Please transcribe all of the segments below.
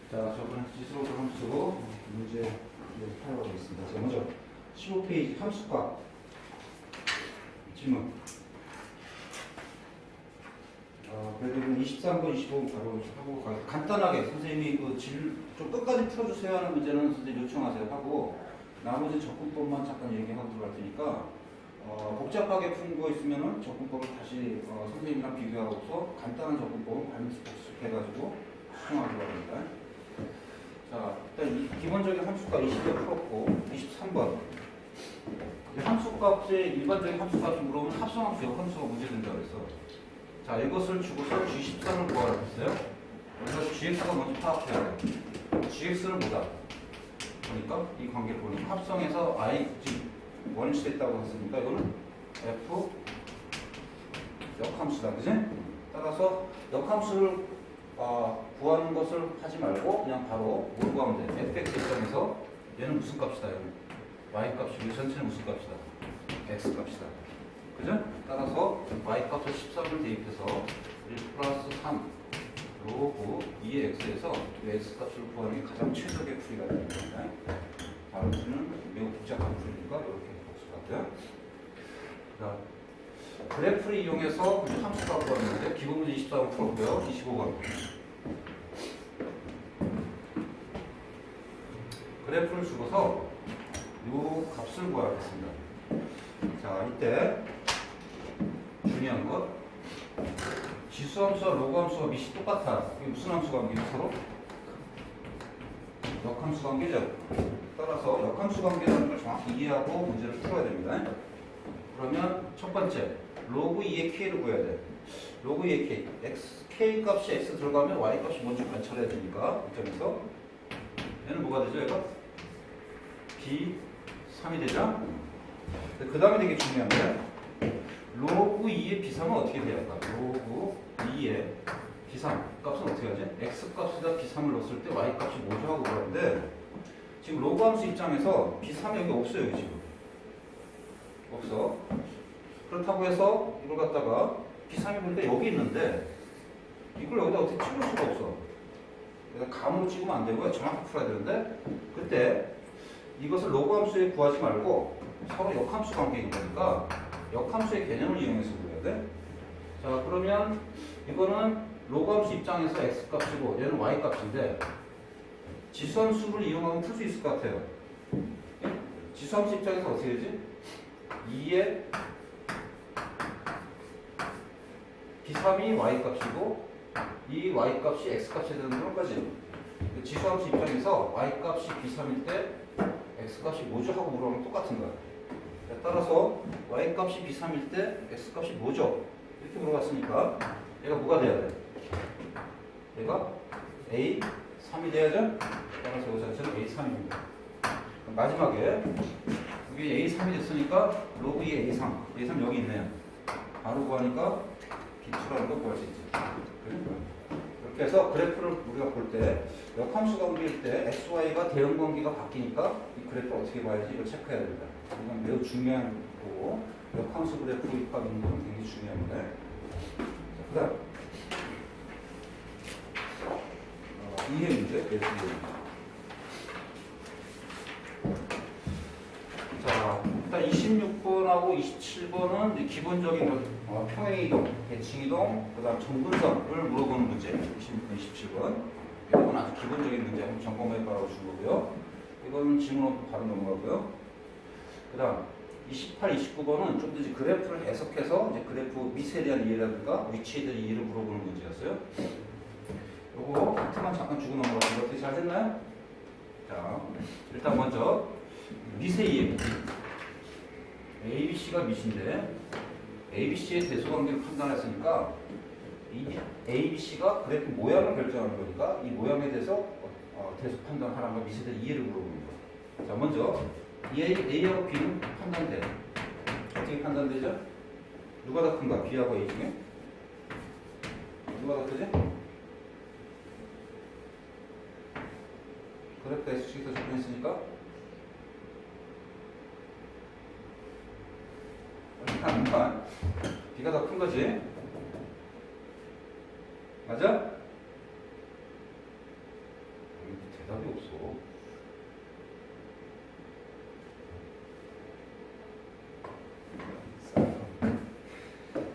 자, 저번에 지수로 함수 문제 풀어보겠습니다. 자, 먼저 15페이지 함수값 질문. 그래도 23번, 25번 바로 하고 간단하게 선생님이 좀 끝까지 풀어주세요 하는 문제는 선생님 요청하세요 하고 나머지 접근법만 잠깐 얘기하고 들어갈 테니까 복잡하게 푼 거 있으면은 접근법을 다시 선생님이랑 비교하고서 간단한 접근법을 복습해가지고 수정하기로 합니다. 자, 일단 기본적인 함수값 20개 풀었고 23번 함수값의 일반적인 함수값이 물어보면 합성함수, 역함수가 문제된다고 했어. 자, 이것을 주고서 G13을 구하라고 했어요. 그래서 GX가 먼저 파악해야 돼. GX는 뭐다? 그러니까 이 관계를 보니까 합성해서 I 원위치 됐다고 했으니까 이거는 F 역함수다, 그지? 따라서 역함수를 구하는 것을 하지 말고 그냥 바로 뭘 구하면 돼? fx 입장에서 얘는 무슨 값이다? 얘는 y 값이고 전체는 무슨 값이다? x 값이다. 그죠? 따라서 y 값을 13을 대입해서 1 플러스 3 로그 2의 x에서 x 값을 구하는 게 가장 최적의 풀이가 되는 겁니다. 다른 풀이는 매우 복잡한 풀이니까 이렇게 복습하고요. 자, 그래프를 이용해서 함수값 구하는데 기본 문제 24번 풀었고요. 25번 그래프를 주고서 이 값을 구하겠습니다. 자, 이때 중요한 것 지수함수와 로그함수가 밑이 똑같아. 이게 무슨 함수 관계죠? 서로? 역함수 관계죠. 따라서 역함수 관계라는 걸 정확히 이해하고 문제를 풀어야 됩니다. 그러면 첫 번째 로그 2의 k를 구해야 돼. 로그 2의 k k 값이 x 들어가면 y 값이 먼저 관찰해야 되니까 이 점에서 얘는 뭐가 되죠? 얘가 B3이 되죠? 그 다음에 되게 중요한데 로그 2의 B3은 어떻게 돼야 할까? 로그 2의 B3 값은 어떻게 하지? x 값에다 B3을 넣었을 때 y 값이 뭐죠? 하고 그러는데 지금 로그 함수 입장에서 B3이 여기 없어요. 여기 지금 없어. 그렇다고 해서 이걸 갖다가 B3이 보니까 여기 있는데 이걸 여기다 어떻게 찍을 수가 없어. 그래서 감으로 찍으면 안 되고요. 정확히 풀어야 되는데 그때 이것을 로그 함수에 구하지 말고 서로 역함수 관계인 거니까 역함수의 개념을 이용해서 구해야 돼. 자, 그러면 이거는 로그 함수 입장에서 x 값이고 얘는 y 값인데 지수함수를 이용하면 풀 수 있을 것 같아요. 지수함수 입장에서 어떻게 되지? 2의 B3이 y 값이고 이 y 값이 x 값이 되는 것까지 지수함수 입장에서 y 값이 B3일 때 x 값이 뭐죠? 하고 물어보면 똑같은 거야. 따라서 y 값이 B3일 때 x 값이 뭐죠? 이렇게 물어봤으니까 얘가 뭐가 돼야 돼? 얘가 A3이 돼야죠? 따라서 이거 자체는 A3입니다. 마지막에 여기 A3이 됐으니까 로그 2의 A3 A3 여기 있네요. 바로 구하니까 B2라는 걸 구할 수 있지. 이렇게 해서 그래프를 우리가 볼 때 역함수 관계일 때 XY가 대응 관계가 바뀌니까 이 그래프를 어떻게 봐야지 이걸 체크해야 됩니다. 이건 매우 중요한 거고 역함수 그래프 입합하는 건 굉장히 중요합니다. 그 다음 이해 문제 자, 일단 26번하고 27번은 기본적인 평행이동, 대칭이동, 그 다음 정근선을 물어보는 문제 26번, 27번 이건 아주 기본적인 문제 한번 점검해봐라고 준 거고요. 이거는 질문 바로 넘어가고요. 그 다음 28, 29번은 좀 더 이제 그래프를 해석해서 이제 그래프 밑에 대한 이해라든가 위치에 대한 이해를 물어보는 문제였어요. 요거 힌트만 잠깐 주고 넘어가는 거 어떻게 잘 됐나요? 자, 일단 먼저 밑의 이해 ABC가 밑인데 ABC의 대소관계를 판단했으니까 이 ABC가 그래프 모양을 결정하는 거니까 이 모양에 대해서 대소 판단하라는 거 밑에 대한 이해를 물어보는 거예요. 자, 먼저 A하고 B는 판단돼. 어떻게 판단되죠? 누가 더 큰가? B하고 A 중에? 누가 더 크지? 그래프가 X축이 더 적용했으니까 아니까 B가 더 큰 거지? 맞아? 대답이 없어.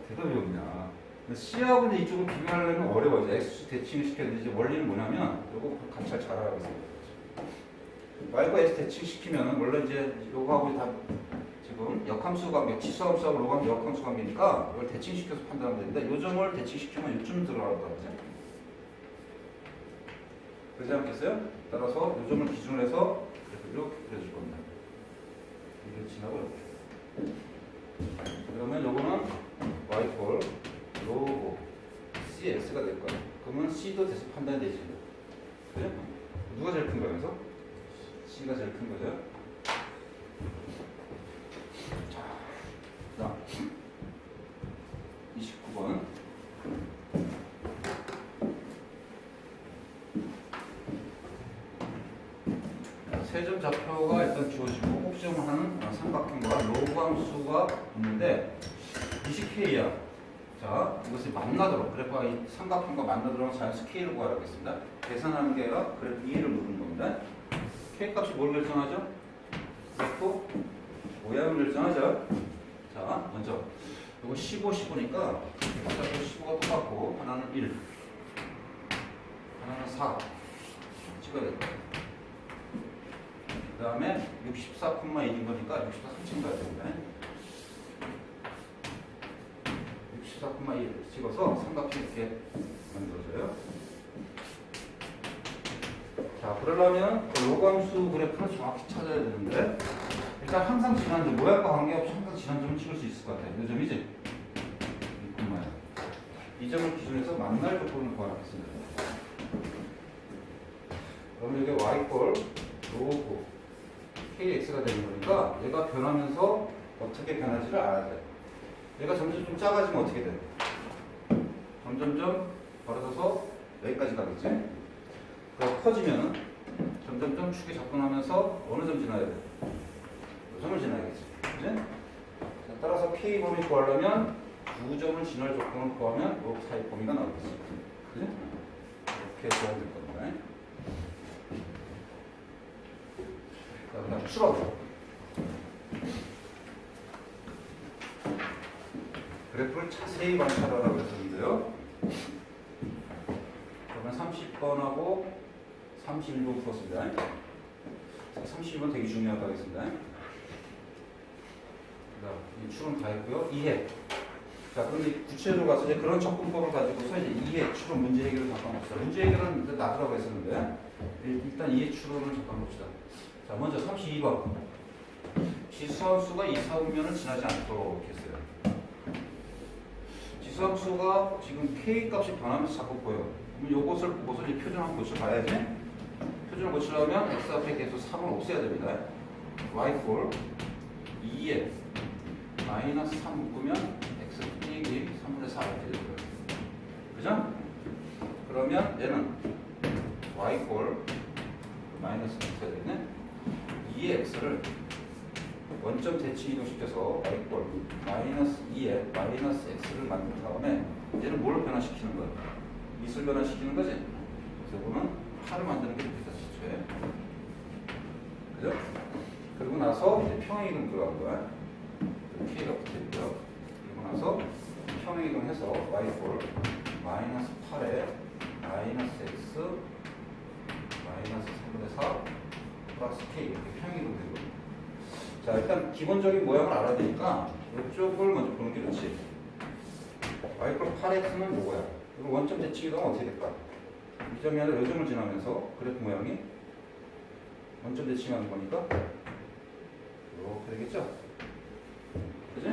대답이 없냐. C하고 이제 이쪽을 비교하려면 어려워. 이제 X수 대칭을 시켰는데 이제 원리는 뭐냐면 요거 같이 잘 알아가겠습니다. Y과 S 대칭시키면 원래 이제 요거하고 다 지금 역함수 관계, 지수함수하고 로함수 역함수 관계니까 이걸 대칭시켜서 판단하면 되는데 요 점을 대칭시키면 요점 들어갈 거 같아요. 그러지 않겠어요? 따라서 요 점을 기준으로 해서 이렇게 그려줄 겁니다. 이렇게 지나고 이렇게. 그러면 요거는 Y꼴 로고 CX가 될 거예요. 그러면 C도 대신 판단이 되지. 그죠? 누가 제일 큰 거예요? 그래서? C가 제일 큰 거죠. 자, 다음 29번. 세점 좌표가 일단 주어지고 혹점하는 삼각형과 로그함수가 있는데 20K야. 자, 이것이 만나도록 그래프가 이 삼각형과 만나도록 자연수 K를 구하라고 했습니다. 계산하는 게 아니라 그래프 2를 누르는 겁니다. K 값이 뭘 결정하죠? 그래프 모양을 결정하죠. 자, 먼저 이거 15, 15니까 어차피 15가 똑같고 하나는 1, 하나는 4 찍어야 될 거예요. 그 다음에 64,1인 거니까 64 3층 가야 됩니다. 64,1 찍어서 삼각형 이렇게 만들어져요. 자, 그러려면 로그함수 그래프는 정확히 찾아야 되는데 일단 항상 지난점, 모양과 관계없이 항상 지난점을 찍을 수 있을 것 같아요. 이 점이지? 이 모양. 이 점을 기준해서 만날 조건을 구하겠습니다. 그럼 여기 y꼴 로고 kx가 되는 거니까 얘가 변하면서 어떻게 변할지를 알아야 돼. 얘가 점점 좀 작아지면 어떻게 돼? 점점점 벌어져서 여기까지 가겠지? 그리고 커지면 점점점 축에 접근하면서 어느 점 지나야 돼? 이 점을 지나야겠지. 그치? 자, 따라서 k 범위 구하려면 두 점을 지날 조건을 구하면 이 사이 범위가 나오겠지. 그치? 이렇게 구하면 될 겁니다. 자, 그다음 추론. 그래프를 자세히 관찰하라고 했었는데요. 그러면 30번하고 31번 풀었습니다. 31번 되게 중요하다고 하겠습니다. 이 추론 다 했고요. 2해. 자, 그런데 구체적으로 가서 이제 그런 접근법을 가지고서 이제 2해 추론 문제 해결을 잠깐 봅시다. 문제 해결은 이제 놔두라고 했었는데 일단 2해 추론을 잠깐 봅시다. 자, 먼저 32번. 지수함수가 이사분면을 지나지 않도록 했어요. 지수함수가 지금 k 값이 변하면서 자꾸 보여. 그럼 요것을 보고서 이제 표준 한번 고쳐봐야지. 표준을 고치려면 x 앞에 계속 3을 없애야 됩니다. y꼴 2에 마이너스 3 묶으면 x 빼기 3분의 4 이렇게 되고요. 그죠? 그러면 얘는 y꼴 마이너스 x가 되겠네. 2의 x를 원점 대칭 이동시켜서 y꼴 마이너스 2에 마이너스 x를 만든 다음에 얘는 뭘 변화시키는 거야? 미술 변화시키는 거지? 그래서 보면 8을 만드는 게 이렇게 시초에 그죠? 그리고 나서 이제 평행이동 들어간 거야. k가 붙어있고요. 그리고 나서 평행이동해서 y꼴 마이너스 8에 마이너스 x 마이너스 3분의 4 플러스 k 이렇게 평행이동 되는 거예요. 자, 일단 기본적인 모양을 알아야 되니까 이쪽을 먼저 보는 게 좋지. y꼴 8x는 요거야. 이거 원점 대칭 이동은 어떻게 될까? 이 점이 아니라 요 점을 지나면서 그래프 모양이 원점 대칭하는 거니까 이렇게 되겠죠? 그지?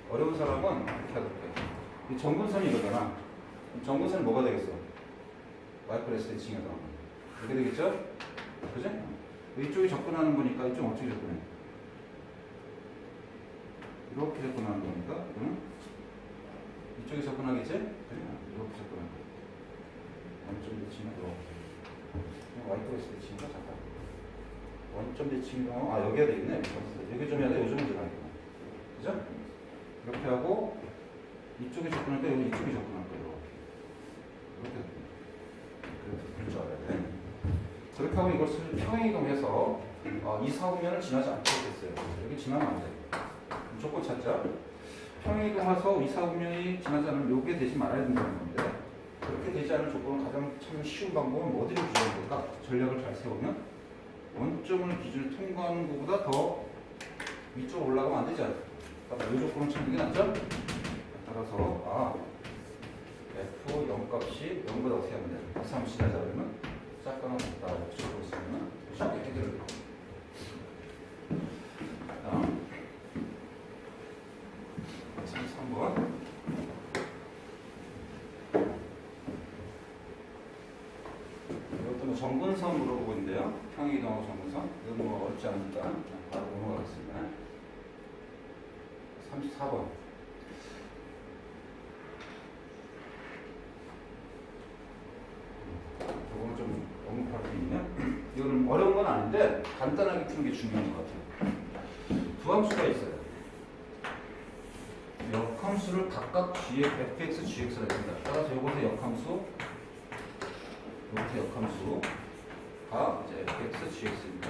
어려운 사람은 이렇게 하도록 해. 이 정근선이 이거잖아. 정근선이 뭐가 되겠어? y꼴 s 대칭에서 이렇게 되겠죠? 그지? 이쪽이 접근하는 거니까 이쪽 어떻게 접근해? 이렇게 접근하는 거니까 이쪽이 접근하겠지? 이렇게 접근하는 거. 원점 대칭은 이렇게. y꼴 s 대칭이니까 잠깐. 원점 대칭은 여기가 되겠네. 여기 점이 아니라 요 점을 지나겠구나. 그죠? 그렇다고 이것을 평행이동해서 2, 4구면을 지나지 않게 됐어요. 여기 지나면 안 돼. 무조건 찾자. 평행이동해서 2, 4구면이 지나지 않으면 요게 되지 말아야 된다는 건데, 그렇게 되지 않을 조건은 가장 참 쉬운 방법은 어디를 기준으로 볼까? 전략을 잘 세우면 원점을 기준을 통과하는 것보다 더 위쪽으로 올라가면 안 되지 않을까? 이 조건을 찾는 게 낫죠? 따라서 F 0값이 0보다 어떻게 하면 돼? 3 지나자 그러면 짝가나 같다 이렇게 적고 있으면 쉽게 해결을 돼. 다음 3번 이것도 뭐 정근선 물어보고 있는데요. 평행이동하고 정근선 이건 뭐 어렵지 않으니까 바로 넘어가겠습니다. 34번 이거는 좀 언급할 게 있냐? 이거는 어려운 건 아닌데 간단하게 푸는 게 중요한 것 같아요. 두 함수가 있어요. 역함수를 각각 fx, gx라 했습니다. 따라서 이것의 역함수, 이것의 역함수가 이제 fx, gx입니다.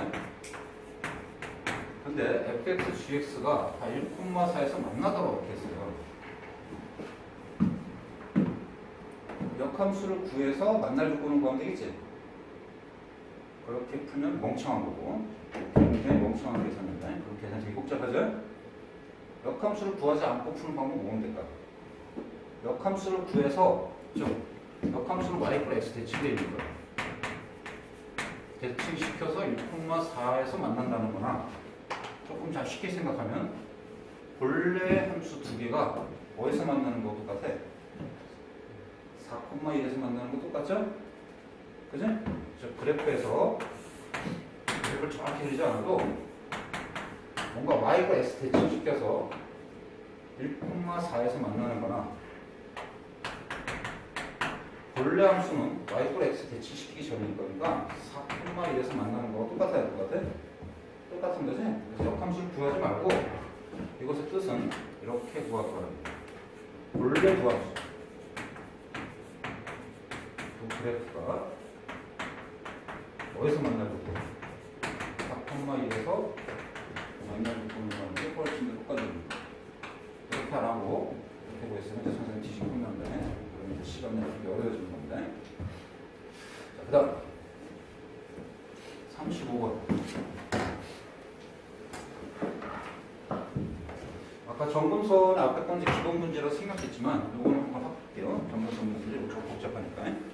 근데 fx, gx가 다 1,4에서 만나도록 이렇게 했어요. 역함수를 구해서 만날 조건은 구하면 되겠지? 그렇게 풀면 멍청한 거고, 굉장히 멍청한 계산입니다. 그럼 계산 되게 복잡하죠? 역함수를 구하지 않고 푸는 방법은 뭐면 될까? 역함수를 구해서, 역함수는 y = x 대칭되어 있는 거야. 대칭시켜서 1,4에서 만난다는 거나, 조금 잘 쉽게 생각하면, 본래 함수 두 개가 어디서 만나는 거 똑같아? 4,1에서 만나는 거 똑같죠? 그지? 저 그래프에서 그래프를 정확히 그리지 않아도 뭔가 y가 x 대칭시켜서 1,4에서 만나는 거나 본래 함수는 y가 x 대칭시키기 전인 거니까 4,1에서 만나는 거와 똑같아야 될 것 같아? 똑같은 거지? 그래서 역함수를 구하지 말고 이것의 뜻은 이렇게 구하기 바랍니다. 본래 구함수 두 그래프가 어디서 만나고 4,1에서 만나고 보는 건데 훨씬 더 똑같습니다. 이렇게 안 하고 이렇게 보였으면 이제 선생님 뒤집고 끝난다. 그러면 이제 시간 내기 어려워지는 겁니다. 자, 그 다음 35번. 아까 정근선 앞에 건 이제 기본 문제로 생각했지만 이거는 한번 해볼게요. 정근선 문제 좀 복잡하니까.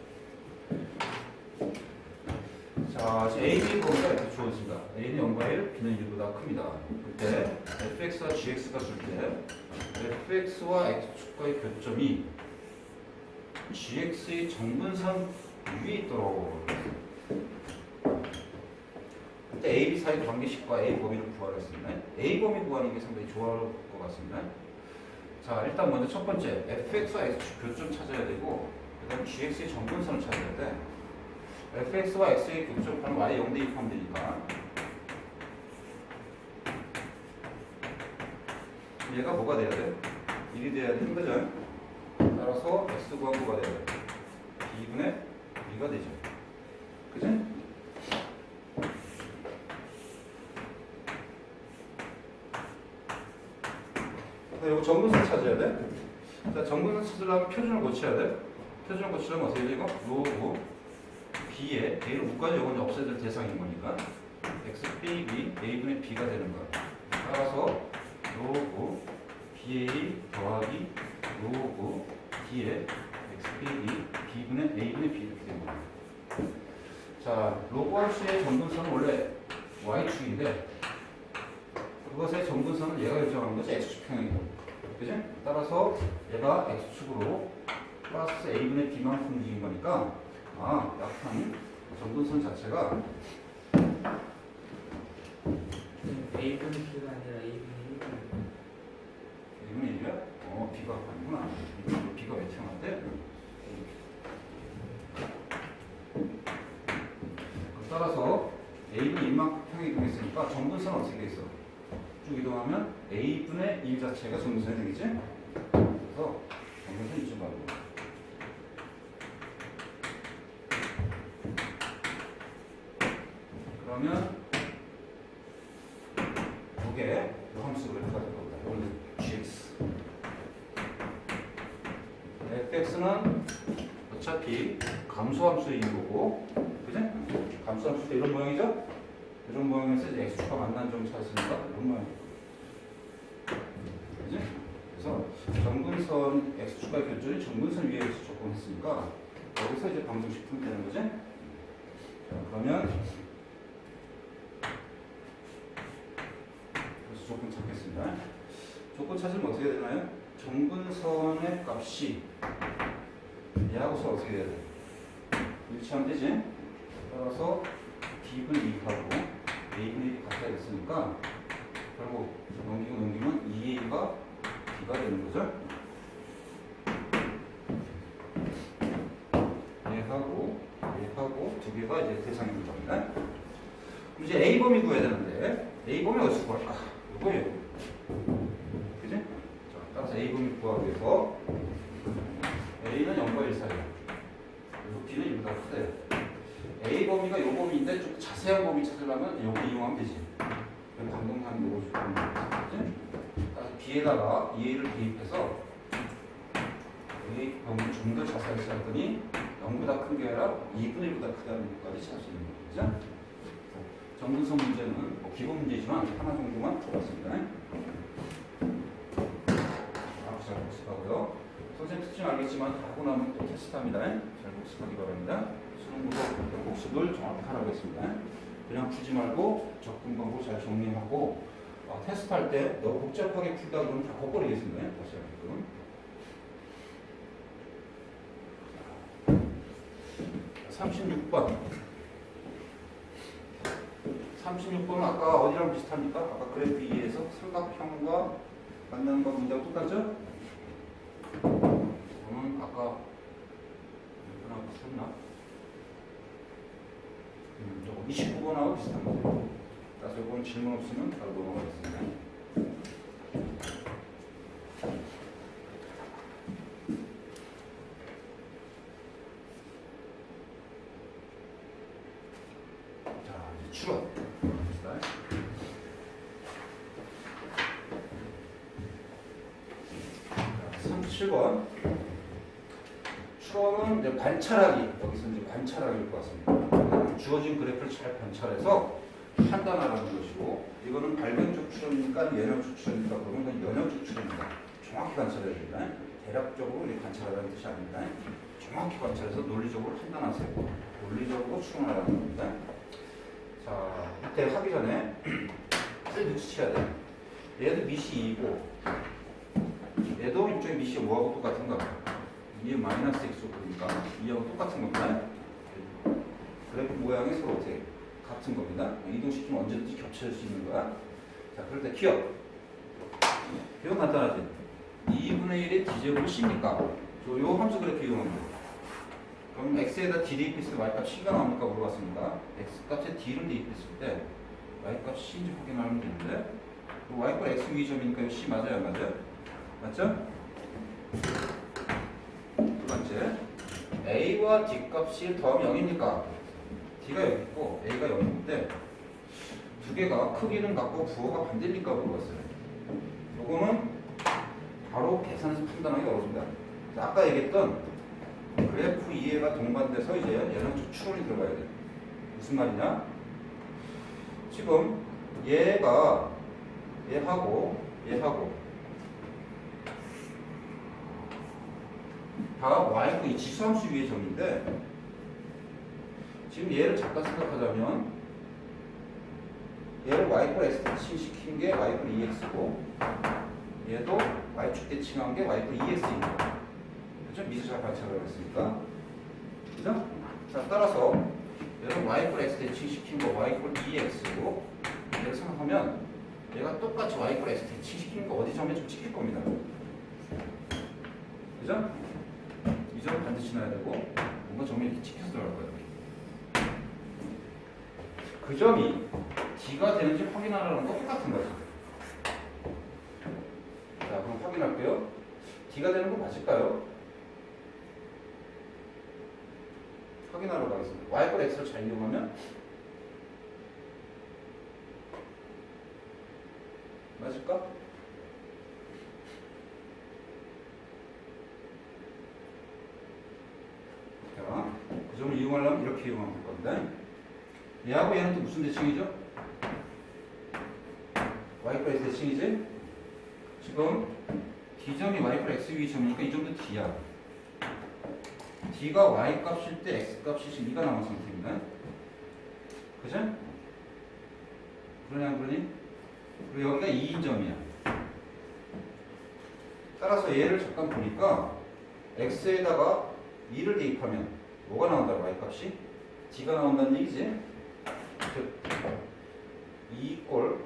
자, A, B 범위가 이렇게 주어집니다. A는 0과 1, B는 1보다 큽니다. 그때 fx와 gx가 줄 때 fx와 x축과의 교점이 gx의 정분선 위에 있도록 그때 A, B 사이 관계식과 A 범위를 구하겠습니다. A 범위 구하는 게 상당히 좋을 것 같습니다. 자, 일단 먼저 첫 번째 fx와 x축 교점 찾아야 되고 그 다음에 gx의 정분선을 찾아야 돼. fx와 x의 교점하면 y 0대 2 하면 되니까 얘가 뭐가 돼야 돼? 1이 돼야 되는 거죠. 따라서 x 구한 뭐가 돼야 돼? 2분의 2가 되죠. 그치? 이거 정분선 찾아야 돼. 자, 정분선 찾으려면 표준을 고쳐야 돼. 표준을 고치려면 어떻게 되지? 이거? 로고 b에 a를 묶어야지 이건 없애야 될 대상인 거니까 x 빼기 a분의 b가 되는 거야. 따라서 로고 ba 더하기 로고 b에 x 빼기 b분의 a분의 b 이렇게 되는 거야. 자, 로고 함수의 정분선은 원래 y축인데 그것의 정분선은 얘가 결정하는 것이 x축 평행이고, 그지? 따라서 얘가 x축으로 플러스 a분의 b만큼 움직인 거니까 약한 정분선 자체가 A분의 B가 아니라 A분의 1분의 1이야? B가 아니구나. B가 왜 태어났대? 따라서 A분의 1만큼 평행이동했으니까 정분선은 어떻게 돼 있어? 쭉 이동하면 A분의 1 자체가 정분선이 되겠지? 그래서 정분선 이쪽 말고 그러면 이게 요 함수로 이렇게 될 겁니다. 이건 gx. fx는 어차피 감소함수인 거고, 그지? 감소함수도 이런 모양이죠? 이런 모양에서 이제 x축과 만난 점을 찾았으니까 이런 모양. 그지? 그래서 정근선 x축과의 교점이 정근선 위에 조건했으니까 여기서 이제 방정식품 되는 거지? 자, 그러면 그래서 조건 찾겠습니다. 조건 찾으면 어떻게 되나요? 정근선의 값이 얘하고서 어떻게 돼야 돼? 일치하면 되지? 따라서 b분의 2하고 a분의 1이 같아야 됐으니까 결국 넘기면 2a가 b가 되는 거죠? 얘하고 두 개가 이제 대상인 겁니다. 그럼 이제 a범위 구해야 되는데 a범위 어디서 구할까? 이거예요. 그지? 자, 따라서 a범위 구하기 위해서 a는 0과 1 사이야. 그리고 b는 1보다 크대요. a 범위가 요 범위인데 좀 자세한 범위 찾으려면 요거 이용하면 되지. 방동하는 요거 주는 거지. 따라서 b에다가 2a를 대입해서 a 범위를 좀 더 자세하게 찾았더니 0보다 큰 게 아니라 2분의 1보다 크다는 것까지 찾을 수 있는 거죠. 정근선 문제는 뭐 기본 문제지만 하나 정도만 풀었습니다. 아주 잘 복습하고요. 선생님 특징 알겠지만 하고 나면 또 테스트합니다. 잘 복습하기 바랍니다. 수능 보고 복습을 정확히 하라고 했습니다. 그냥 풀지 말고 접근 방법 잘 정리하고 테스트할 때 너무 복잡하게 풀다 그러면 다 겉버리겠습니다. 다시 하게끔. 36번. 36번은 아까 어디랑 비슷합니까? 아까 그래프 2에서 삼각형과 만나는 거 문제하고 똑같죠? 저는 아까 이거랑 비슷했나? 저거 29번하고 비슷한 거죠. 따라서 이건 질문 없으면 바로 넘어가겠습니다. 추론. 37번. 추론은 이제 관찰하기. 여기서 이제 관찰하기일 것 같습니다. 주어진 그래프를 잘 관찰해서 판단하라는 것이고, 이거는 발견적 추론이니까 연역적 추론이니까 그러면 그건 연역적 추론입니다. 정확히 관찰해야 됩니다. 대략적으로 이렇게 관찰하라는 뜻이 아닙니다. 정확히 관찰해서 논리적으로 판단하세요. 논리적으로 추론하라는 겁니다. 자, 이때 하기 전에 셀 눈치채야 돼. 얘도 밑이 2고 얘도 이쪽에 밑이 5하고 똑같은가 봐. 2의 마이너스 x로 보니까 2하고 똑같은 겁니다. 그래프 모양이 서로 어떻게 같은 겁니다. 이동시키면 언제든지 겹쳐질 수 있는 거야. 자, 그럴 때 기억. 이건 간단하지. 2분의 1의 d제곱은 c입니까? 요 함수 그래프 이용합니다. 그럼 x에다 d 대입했을 때 y값 c가 나옵니까? 물어봤습니다. x값에 d를 대입했을 때 y값 c인지 확인하면 되는데 y값 x 위점이니까 c 맞아요? 안 맞아요? 맞죠? 두 번째 a와 d 값이 더하면 0입니까? d가 0이고 a가 0인데 두 개가 크기는 같고 부호가 반대입니까? 물어봤어요. 요거는 바로 계산해서 판단하기 어렵습니다. 아까 얘기했던 그래프 이해가 동반돼서 이제 연역적 추론이 들어가야 돼. 무슨 말이냐? 지금 얘하고 다 y고 이 지수함수 위의 점인데 지금 얘를 잠깐 생각하자면 얘를 y꼴 x 대칭시킨 게 y꼴 2x고 얘도 y축 대칭한 게 y꼴 2x입니다. 그죠? 미수자 관찰을 했으니까. 그죠? 자, 따라서 얘는 y꼴 x 대칭시킨 거 y꼴 2x고 얘를 생각하면 얘가 똑같이 y꼴 x 대칭시킨 거 어디 점에 좀 찍힐 겁니다. 그죠? 이 점을 반드시 넣어야 되고 뭔가 점에 이렇게 찍혀서 들어갈 거예요. 그 점이 d가 되는지 확인하라는 거 똑같은 거죠. 자, 그럼 확인할게요. d가 되는 거 맞을까요? 확인하러 가겠습니다. y꼴 x를 잘 이용하면 칠까? 자, 그 점을 이용하려면 이렇게 이용하면 될 건데 얘하고 얘는 또 무슨 대칭이죠? y 플러스 대칭이지? 지금 D점이 y 플러스 x 위 점이니까 이 점도 D야. D가 y 값일 때 x 값이 지금 2가 남은 상태입니다. 그죠? 그러냐 안 그러니? 그리고 여기가 2인 점이야. 따라서 얘를 잠깐 보니까 x에다가 2를 대입하면 뭐가 나온다 y 값이? D가 나온다는 얘기지? 즉 D 꼴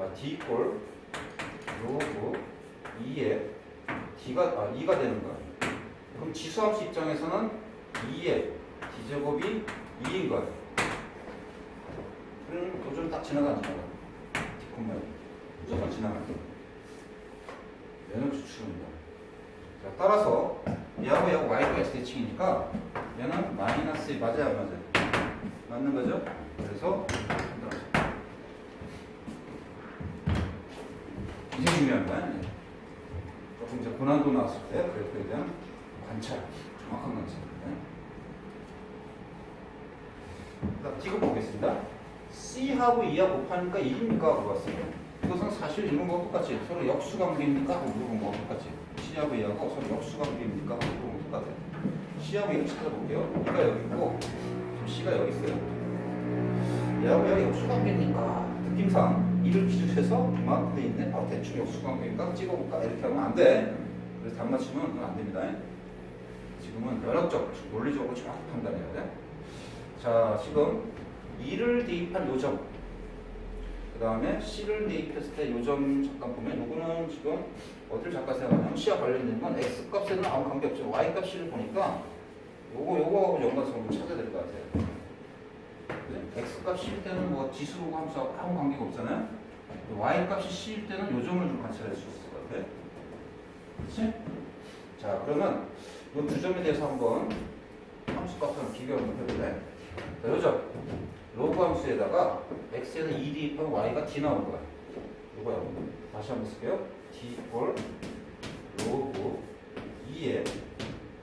로그 2에 D가 2가 되는 거야. 그럼 지수함수 입장에서는 2에 D제곱이 2인 거야. 그럼 요즘 딱 지나가 안 지나가? 뒷콤만 무조건 지나가. 얘는 추측입니다. 자, 따라서 얘하고 얘하고 y가 x 대칭이니까 얘는 마이너스 맞아요 안 맞아요? 맞는 거죠? 그래서 이게 중요한 거야. 조금 이제 고난도 나왔을 때 그래프에 대한 관찰, 정확한 관찰. 자, 지금 보겠습니다. C하고 E하고 곱하니까 1입니까? 하고 봤어요. 이것은 사실 이런 거와 똑같이 서로 역수관계입니까? 하고 물어본 거와 똑같이 C하고 E하고 서로 역수관계입니까? 하고 물어본 거 똑같아요. C하고 E를 찾아볼게요. E가 여기 있고 지금 C가 여기 있어요. 얘하고 얘가 역수관계입니까? 느낌상 2를 기준해서 그만큼 돼 있네. 아, 대충 역수관계인가? 찍어볼까? 이렇게 하면 안 돼. 그래서 답맞추면 그건 안 됩니다. 지금은 면역적, 논리적으로 정확히 판단해야 돼. 자, 지금 2를 대입한 요점, 그 다음에 C를 대입했을 때 요점 잠깐 보면 요거는 지금 어디를 잠깐 생각하냐면 C와 관련된 건 X 값에는 아무 관계없죠. Y 값 C를 보니까 요거하고 연관성을 찾아야 될 것 같아요. X 값 C일 때는 뭐 지수로 함수하고 아무 관계가 없잖아요. Y 값이 C일 때는 요점을 좀 관찰할 수 있을 것 같아. 그렇지? 자, 그러면 이 두 점에 대해서 한번 함수 값을 비교 한번 해볼래? 자, 요점 로그 함수에다가 x에는 2 대입하면 y가 d 나온 거야. 이거야. 다시 한번 쓸게요. d 꼴 로그 2에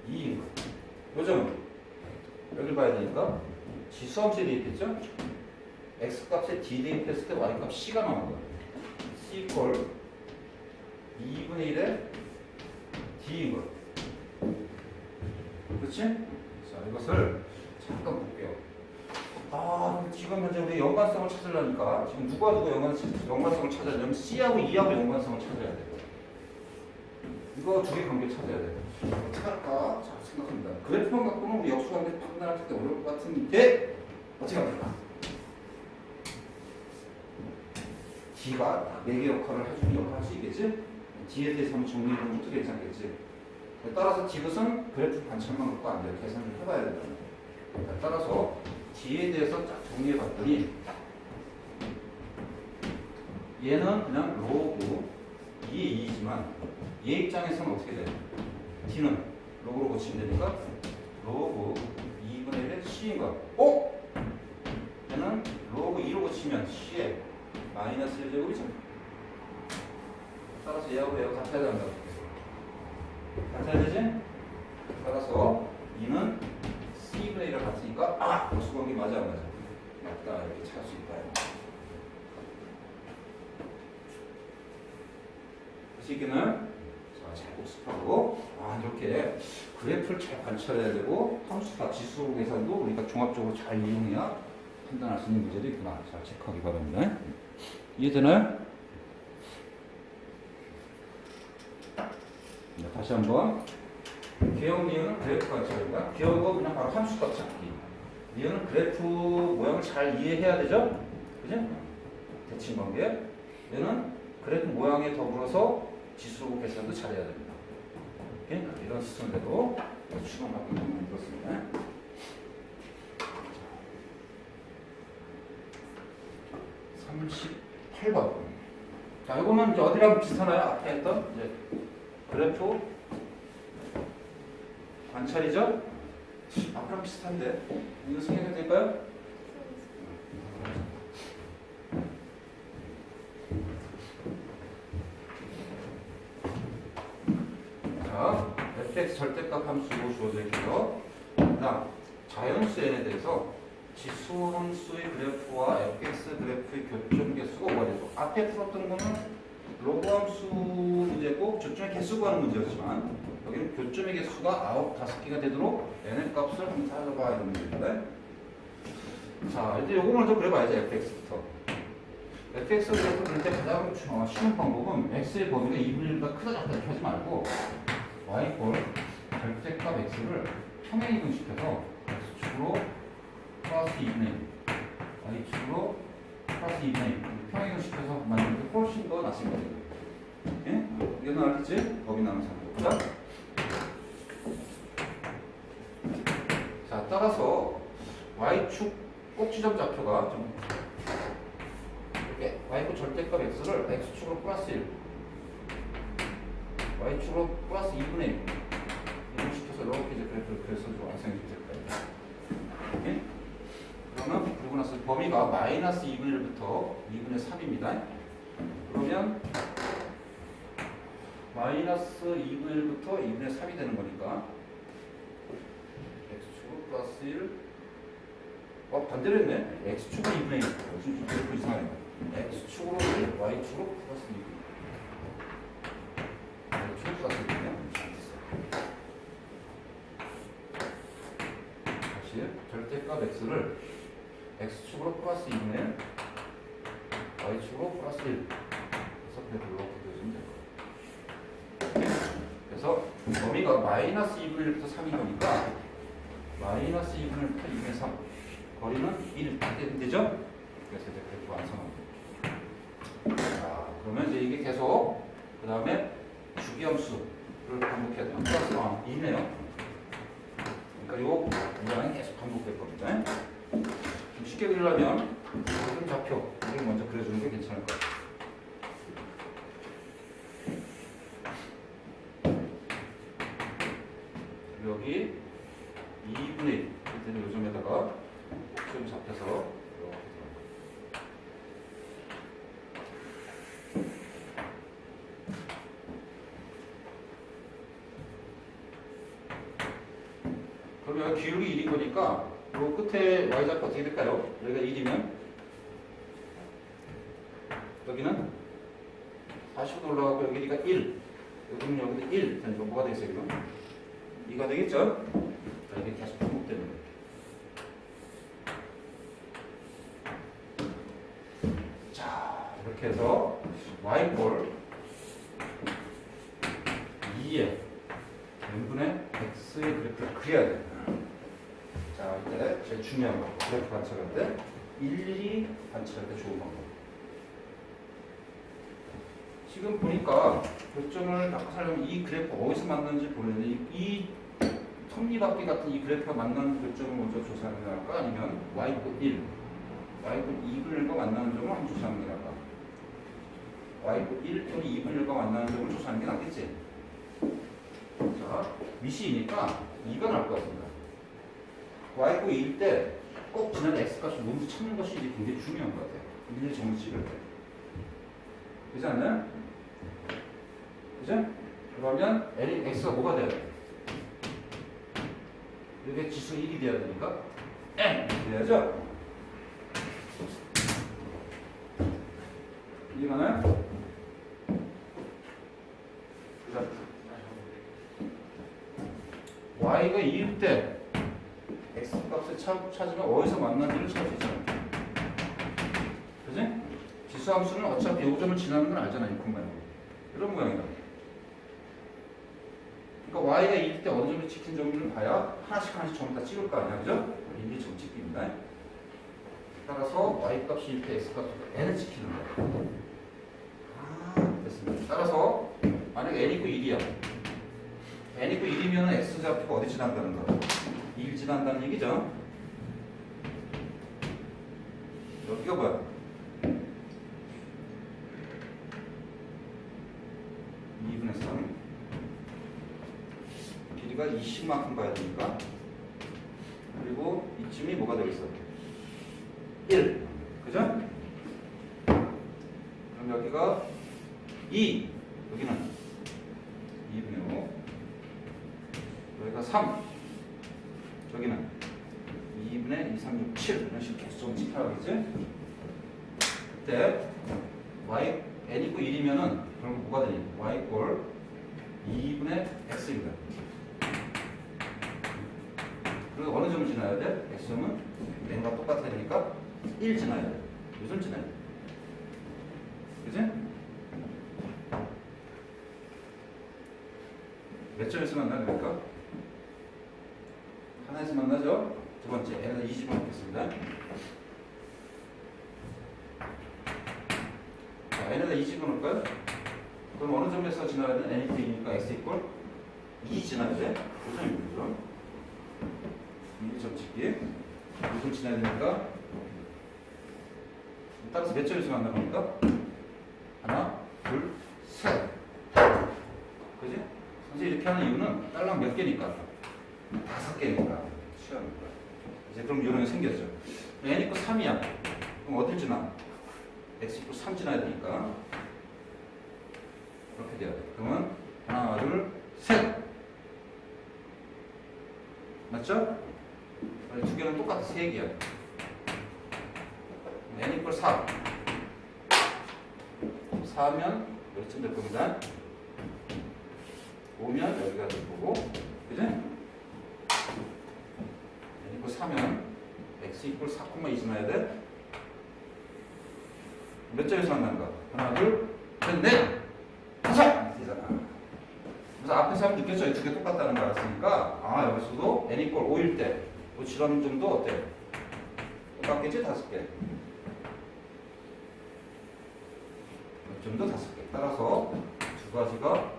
2인 거. 요점은 여기를 봐야 되니까 지수 함수에 대입했죠? x 값에 d 대입했을 때 y 값 c가 나온 거야. c 꼴 2분의 1에 d인 거. 그렇지? 자, 이것을 잠깐 볼게요. 아, 지금 현재 우리 연관성을 찾으려니까 지금 누가 연관성을 찾으려면 C하고 E하고 연관성을 찾아야 돼. 이거 두 개 관계 찾아야 돼. 어떻게 할까? 자, 생각합니다. 그래프만 갖고는 우리 역수관계 판단할 때 어려울 것 같은데 어떻게 할까? D가 4개 역할을 해주는 역할을 할 수 있겠지? D에 대해서 한번 정리해보면 또 괜찮겠지? 따라서 디귿은 그래프 관찰만 갖고 안 돼요. 계산을 해봐야 된다. 따라서 D에 대해서 딱 정리해봤더니 얘는 그냥 로그 2의 2이지만 얘 입장에서는 어떻게 돼? D는 로그로 고치면 되니까 로그 2분의 1의 C인 거. 어? 얘는 로그 2로 고치면 C에 마이너스 1제곱이죠. 따라서 얘하고 얘가 같아야 된다. 같아야 되지? 따라서 2는 C분의 1을 같으니까 아! 역수관계 맞아 안 맞아? 맞다. 이렇게 찾을 수 있다. 시기는 자, 잘 복습하고 이렇게 그래프를 잘 관찰해야 되고 함수가 지수 계산도 우리가 종합적으로 잘 이용해야 판단할 수 있는 문제도 있구나. 잘 체크하기 바랍니다. 이해되나요? 네, 다시 한번 기억 니은은 그래프 관찰입니다. 기억은 그냥 바로 함수값 찾기. 니은은 그래프 모양을 잘 이해해야 되죠? 그죠? 대칭 관계. 얘는 그래프 모양에 더불어서 지수 계산도 잘해야 됩니다. 오케이? 이런 수순대로 추가 맞는 걸 만들었습니다. 38번. 자, 이거는 이제 어디랑 비슷하나요? 앞에 했던 이제 그래프 관찰이죠? 앞이랑 비슷한데 이거 생각해도 될까요? 자, fx 절대값 함수 주어져 있고요. 그다음 자연수 n에 대해서 지수 함수의 그래프와 fx 그래프의 교점 개수가 5가 되고 앞에 풀었던 거는 로그 함수 문제고 교점의 개수 구하는 문제였지만 여기는 교점의 개수가 5개가 되도록 n의 값을 한번 찾아봐 이런 문제입니다. 자, 이제 요거 먼저 그려봐야지 fx부터. fx 그래프 그릴 때 가장 쉬운 방법은 x의 범위가 2분의 1보다 크다 작다 이렇게 하지 말고 y꼴 절대값 x를 평행 이동시켜서 x축으로 플러스 2분의 1 y축으로 플러스 2분의 1 평행 이동시켜서 만드는 게 훨씬 더 낫습니다. 예? 이거는 알겠지? 범위 나는 상태보다. 자, 따라서 y축 꼭지점 좌표가 좀 이렇게 y축 절대값 x를 x축으로 플러스 1 y축으로 플러스 2분의 1 이동시켜서 이렇게 이제 그래프를 그려서 좀 완성해 줄 거예요. 오케이? 그러면 그리고 나서 범위가 마이너스 2분의 1부터 2분의 3입니다. 그러면 마이너스 2분의 1부터 2분의 3이 되는 거니까 x축으로 플러스 1 반대로 했네. x축으로 2분의 1 지금 그래프 이상하네. x축으로 1 y축으로 플러스 2 y축으로 플러스 1이네요. 다시 절대값 x를 x축으로 플러스 2분의 1 y축으로 플러스 1 그래서 그래프로 그려주면 될 거예요. 그래서 범위가 마이너스 2분의 1부터 3인 거니까 마이너스 2분의 1부터 2분의 3 거리는 1 되죠? 그래서 이제 그래프 완성합니다. 자, 그러면 이제 이게 계속 그 다음에 주기함수를 반복해야 돼요. 플러스 2네요. 그러니까 요 문장은 계속 반복될 겁니다. 좀 쉽게 그리려면 모든 좌표 이걸 먼저 그려주는 게 괜찮을 것 같아요. 여기 2분의 1 이때는 요점에다가 좀 잡혀서 이렇게 그러면 기울기 1인 거니까 요 끝에 y좌표 어떻게 될까요? 여기가 1이면 여기는 40도 올라가고 여기가 1 여기도 1 그러니까 뭐가 되겠어요? 이거 2가 되겠죠? 자, 이게 계속 반복되는 거예요. 자, 이렇게 해서 y꼴 2의 n분의 x의 그래프를 그려야 돼요. 자, 이때 제일 중요한 거 그래프 관찰할 때 일일이 관찰할 때 좋은 방법. 지금 보니까 교점을 낙하하려면 이 그래프 어디서 만나는지 보는데 이 톱니바퀴 같은 이 그래프가 만나는 교점을 먼저 조사하는 게 나을까? 아니면 y꼴 1, y꼴 2분의 1과 만나는 점을 한번 조사하는 게 나을까? y꼴 1 또는 2분의 1과 만나는 점을 조사하는 게 낫겠지? 자, 미시이니까 2가 나올 것 같습니다. y꼴 2일 때 꼭 지난 x값을 몸소 찾는 것이 이제 굉장히 중요한 것 같아요. 일일이 점을 찍을 때. 그렇지 않나요? 그죠? 그러면 x가 뭐가 돼야 돼? 여기 지수 1이 돼야 되니까 n 돼야죠? 이해가나요? y가 2일 때 x값을 찾으면 어디서 만나는지를 찾을 수 있잖아요. 그지? 지수함수는 어차피 요점을 지나는 건 알잖아요. 이 공간에. 이런 모양이다. 그러니까 y가 2일 때 어느 점을 찍힌 점을 봐야 하나씩 점을 다 찍을 거 아니야. 그죠? 일일이 점 찍기입니다. 따라서 y값이 1일 때 x값이 n을 찍히는 거야. 됐습니다. 따라서 만약에 n = 1이야. n = 1이면 x좌표가 어디 지난다는 거야? 1 지난다는 얘기죠. 여기가 뭐야? 2분의 3 길이가 20만큼 가야 되니까 그리고 이쯤이 뭐가 되겠어? 1 그죠? 그럼 여기가 2 여기는 2분의 5 3. 저기는 2분의 2, 3, 6, 7 이런 식으로 계속 집합하겠지? 그때 y n 이고 1이면은 결국 뭐가 되니? y 이꼴 2분의 x입니다. 그리고 어느 점을 지나야 돼? x점은 n과 똑같아야 되니까 1 지나야 돼. 요 점 지나야 돼. 그지? 몇 점에서 만나니까? 하나에서 만나죠? 두 번째, n에다 20을 넣겠습니다. 자, n에다 20을 넣을까요? 그럼 어느 점에서 지나야 돼? n 이니까 x 이꼴 2 지나야 돼? 5점입니다. 2점 찍기. 2점 지나야 되니까 따라서 몇 점에서 만나는 겁니까? 하나, 둘, 셋. 그지? 선생님 이렇게 하는 이유는 딸랑 몇 개니까? 5개니까. 시간이니까. 이제 그럼 요령이 생겼죠. n 이고 3이야. 그럼 어딜 지나? x 이고 3 지나야 되니까. 이렇게 돼야 돼. 그러면 하나, 둘, 셋. 맞죠? 두 개는 똑같아. 3개야. n 이퀄 4. 4면 몇쯤 될 겁니다. 5면 여기가 될 거고. 그지? n 이퀄 4면 x 이퀄 4,2 지나야 돼. 몇 점에서 만난가? 하나, 둘, 셋, 넷, 다섯! 되잖아. 그래서 앞에서 하면 느꼈죠? 두 개 똑같다는 거 알았으니까, 아, 여기서도 n 이퀄 5일 때, 뭐 지름 점도 어때? 똑같겠지? 5개. 점도 5개. 따라서 두 가지가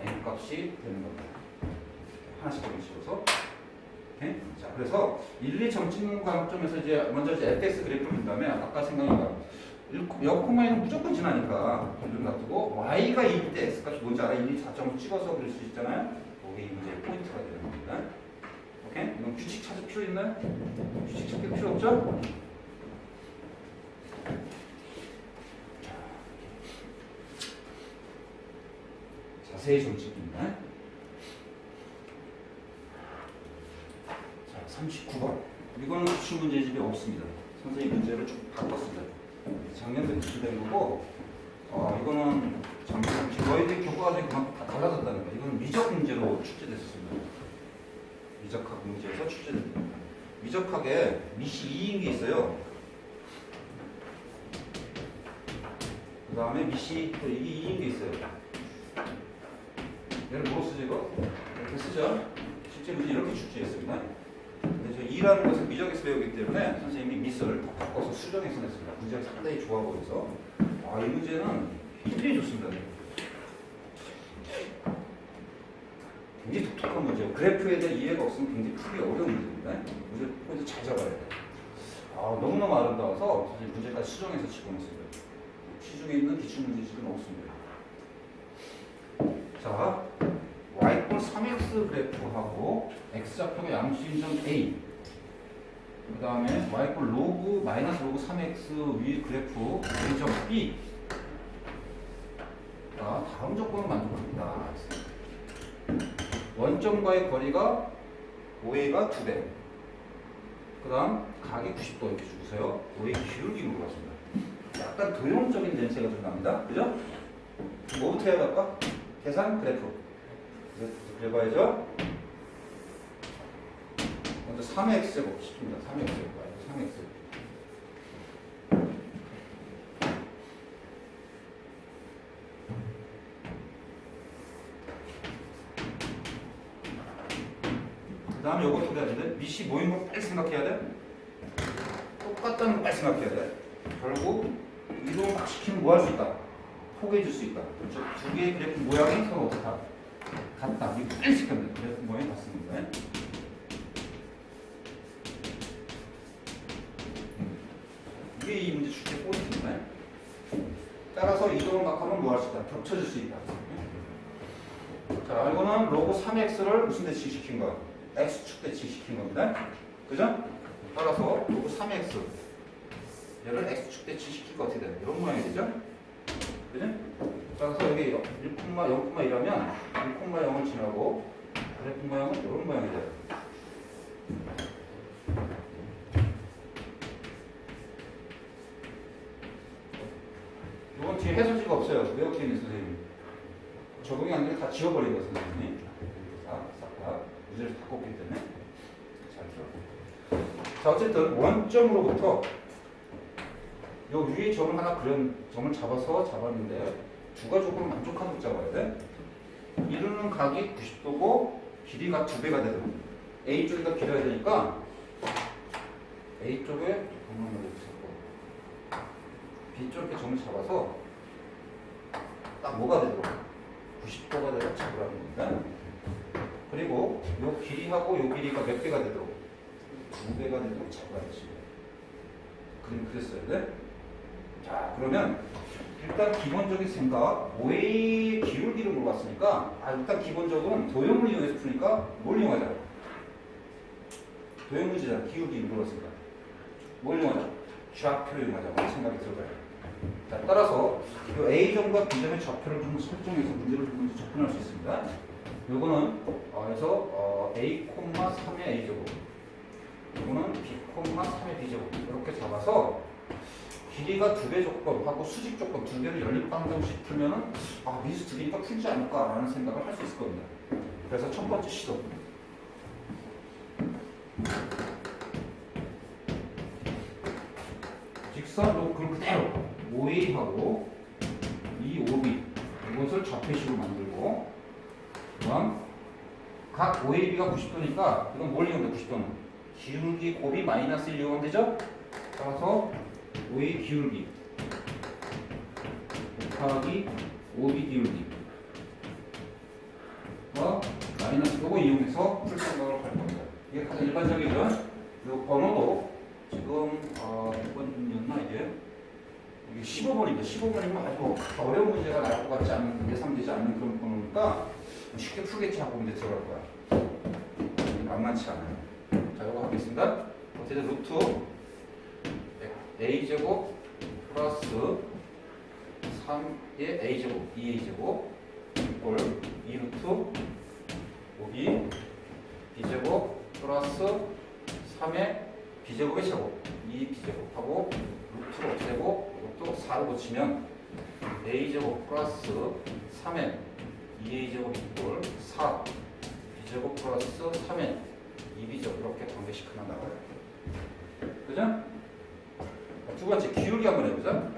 n 값이 되는 겁니다. 하나씩 정식으로서. 오케이? 자, 그래서 1, 2점 찍는 관점에서 이제 먼저 이제 fx 그래프를 본 다음에 아까 생각해봐. 0,1은 무조건 지나니까 이름 놔두고 y가 2일 때 x 값이 뭔지 알아? 1, 2, 4점을 찍어서 그릴 수 있잖아요. 이게 이 문제의 포인트가 되는 겁니다. 오케이? 이건 규칙 찾을 필요 있나요? 규칙 찾을 필요 없죠? 자세히 좀 찍습니다. 자, 39번. 이거는 기출 문제집에 없습니다. 선생님 문제를 좀 바꿨습니다. 작년에 기출된 거고, 이거는 너희들 교과과정이 그만큼 다 달라졌다는 거예요. 이거는 미적 문제로 출제됐습니다. 미적학 문제에서 출제됐습니다. 미적학에 미시 2인 게 있어요. 그 다음에 미시 또 이게 2인 게 있어요. 얘를 뭐로 쓰죠 이거? 이렇게 쓰죠. 실제 문제 이렇게 출제했습니다. 근데 저 2라는 것을 미적에서 배우기 때문에 선생님이 미스를 바꿔서 수정해서 냈습니다. 문제가 상당히 좋아 보여서 이 문제는 굉장히 좋습니다. 굉장히 독특한 문제예요. 그래프에 대한 이해가 없으면 굉장히 풀기 어려운 문제입니다. 문제 포인트 잘 잡아야 돼요. 너무너무 아름다워서 선생님 문제까지 수정해서 집어넣습니다. 시중에 있는 기출문제집은 없습니다. 자, y꼴 3x 그래프하고 x좌표가 양수인 점 A, 그 다음에 y꼴 로그 마이너스 로그 3x 위 그래프 A점 B. 자, 다음 조건을 만족합니다. 원점과의 거리가 5a가 2배. 그 다음 각이 90도 이렇게 주고서요. 5a 기울기로 갔습니다. 약간 도형적인 냄새가 좀 납니다. 그죠? 뭐부터 해야 할까? 계산 그래프. 그래봐야죠. 먼저 3x 제곱 시킵니다. 3x 제곱. 3x. 그 다음에 요거 어떻게 해야 돼? 미시 모인 거 빨리 생각해야 돼. 똑같다는 거 빨리 생각해야 돼. 결국 이동을 막 시키면 뭐 할 수 있다? 포개해 줄 수 있다. 그렇죠? 두 개의 그래프 모양이 서로 어떻다? 같다. 이거 빨리 시켰는데 그래프 모양이 같습니다. 이게 이 문제 출제 포인트입니다. 따라서 이동을 막 하면 뭐 할 수 있다? 겹쳐질 수 있다. 자, 이거는 로그 3x를 무슨 대칭 시킨 거야? x축 대칭 시킨 겁니다. 그죠? 따라서 로그 3x 얘를 x축 대칭 시키니까 어떻게 돼? 이런 모양이 되죠? 그죠? 따라서 여기 1,0,1하면 1,0을 지나고 그래프 모양은 이런 모양이 돼요. 이건 뒤에 해설지가 없어요. 왜 없게 있는 선생님? 적용이 안 되면 다 지워버린 거예요, 선생님이. 싹다 문제를 다 꼽기 때문에. 잘 들어. 자, 어쨌든 원점으로부터 요 위에 점을 하나 점을 잡았는데 두 가족으로 만족하도록 잡아야 돼. 이루는 각이 90도고 길이가 2배가 되도록 A 쪽에다 길어야 되니까 A 쪽에 방향을 잡고 B 쪽에 점을 잡아서 딱 뭐가 되도록 90도가 되도록 잡으라는 겁니다. 그리고 요 길이하고 요 길이가 몇 배가 되도록 2배가 되도록 잡아야지. 그림 그랬어야 돼. 자, 그러면 일단 기본적인 생각, OA 기울기를 물어봤으니까 일단 기본적으로는 도형을 이용해서 푸니까 뭘 이용하자? 도형 문제잖아. 기울기를 물었으니까 뭘 이용하자? 좌표를 이용하자고 생각이 들어가요. 자, 따라서 이 A점과 B점의 좌표를 좀 설정해서 문제를 좀 접근할 수 있습니다. 요거는 그래서 A, 3의 A제곱, 요거는 B, 3의 B제곱 이렇게 잡아서 길이가 2배 조건하고 수직 조건 2개를 연립방정식 풀면은 미수 2개니까 풀지 않을까라는 생각을 할 수 있을 겁니다. 그래서 첫 번째 시도. 직선 그 그대로 OA하고 이 OB 이것을 좌표식으로 만들고 그다음 각 OAB가 90도니까 이건 뭘 이용해 90도는 기울기 곱이 마이너스 1 이용하면 되죠? 따라서 OA 기울기 곱하기 OB 기울기 마이너스 요거 이용해서 풀 생각을 할 겁니다. 이게 가장 일반적이죠. 요 번호도 지금 몇 번이었나 이게 15번입니다. 15번이면 아주 어려운 문제가 나올 것 같지 않은 예상되지 않는 그런 번호니까 쉽게 풀겠지 하고 이제 들어갈 거야. 만만치 않아요. 자, 이거 하겠습니다. 어쨌든 루트 a제곱 플러스 3의 a제곱 2a제곱 이꼴 2루트 5b b제곱 플러스 3의 b제곱의 제곱 2b제곱하고 루트를 없애고 이것도 4로 고치면 a제곱 플러스 3의 2a제곱 이꼴 4 b제곱 플러스 3의 2b제곱 이렇게 관계식 하나 나와요. 그죠? 두 번째 기울기 한번 해보자.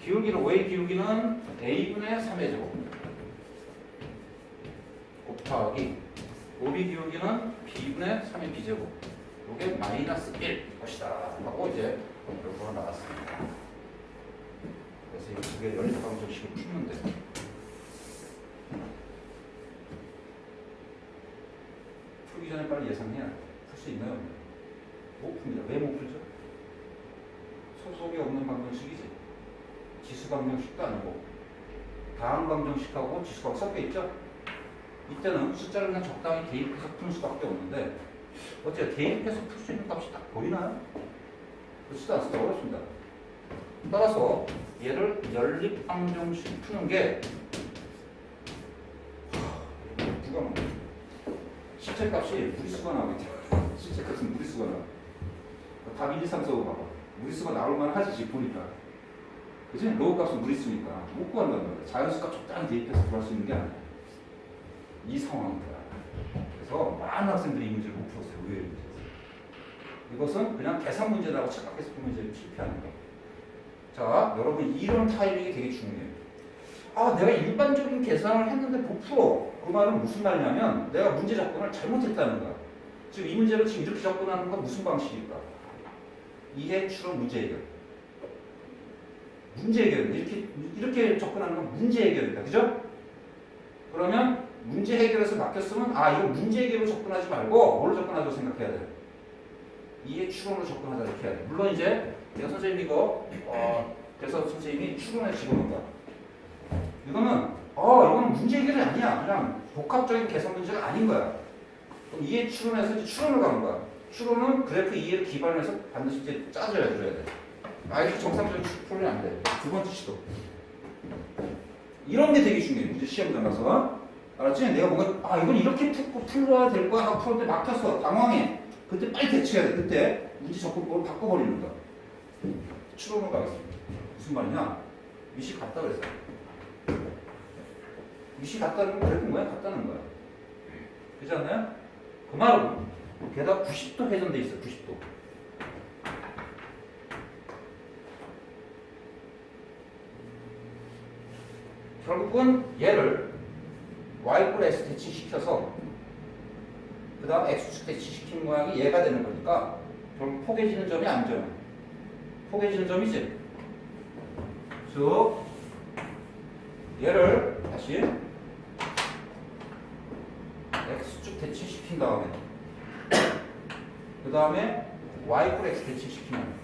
기울기는 OA 기울기는 A분의 3의 제곱 곱하기 OB 기울기는 B분의 3의 B제곱 이게 마이너스 1 것이다 하고 이제 결과가 나왔습니다. 그래서 이 두 개 연립방정식을 풀면 돼요. 풀기 전에 빨리 예상해야 풀 수 있나요? 못 풉니다. 왜 못 풀죠? 소속이 없는 방정식이지. 지수 방정식도 아니고 다항 방정식하고 지수가 섞여 있죠. 이때는 숫자를 그냥 적당히 대입해서 푸는 수밖에 없는데 어째 대입해서 풀 수 있는 값이 딱 보이나요? 그렇지도 않습니다. 어렵습니다. 따라서 얘를 연립 방정식 푸는 게 누가 나와? 실제 값이 무리수가 나오겠죠. 실제 값은 무리수가 나와. 답 1, 2, 3, 4, 5 봐봐. 무리수가 나올 만하지 보니까. 그치? 로우 값은 무리수니까 못 구한단 말이야. 자연수 값 적당히 대입해서 구할 수 있는 게 아니야. 이 상황입니다. 그래서 많은 학생들이 이 문제를 못 풀었어요. 의외로. 이것은 그냥 계산 문제라고 착각해서 푸는 문제를 실패하는 거예요. 자, 여러분 이런 타이밍이 되게 중요해요. 내가 일반적인 계산을 했는데 못 풀어. 그 말은 무슨 말이냐면 내가 문제 접근을 잘못했다는 거야. 지금 이 문제를 지금 이렇게 접근하는 건 무슨 방식일까? 이해, 추론, 문제 해결. 문제 해결입니다. 이렇게 접근하는 건 문제 해결입니다. 그죠? 그러면 문제 해결에서 맡겼으면 이거 문제 해결로 접근하지 말고 뭘로 접근하자고 생각해야 돼? 이해, 추론으로 접근하자 이렇게 해야 돼. 물론 이제 내가 선생님 이거 그래서 선생님이 추론에 집어넣는다. 이거는 문제 해결이 아니야. 그냥 복합적인 계산 문제가 아닌 거야. 이해, 추론에서 이제 추론을 가는 거야. 추론은 그래프 이해를 기반으로 해서 반드시 이제 줘야 돼. 이렇게 정상적인 풀면 안 돼. 두 번째 시도. 이런 게 되게 중요해. 문제 시험장 가서. 알았지? 내가 뭔가 이건 이렇게 풀어야 될 거야 하고 풀었는데 막혔어. 당황해. 그때 빨리 대처해야 돼. 그때 문제 접근법을 바꿔버리는 거야. 추론을 가겠습니다. 무슨 말이냐? 위시 같다 그랬어. 위시 같다는 건 그랬던 거야? 같다는 거야. 그렇지 않나요? 그 말은 게다가 90도 회전돼 있어. 90도. 결국은 얘를 y꼴 x 대치시켜서 그 다음 x축 대치시킨 모양이 얘가 되는 거니까 결국 포개지는 점이 아니죠. 포개지는 점이지. 즉 얘를 다시 x축 대치시킨 다음에 그 다음에 y꼴 x 대치시키면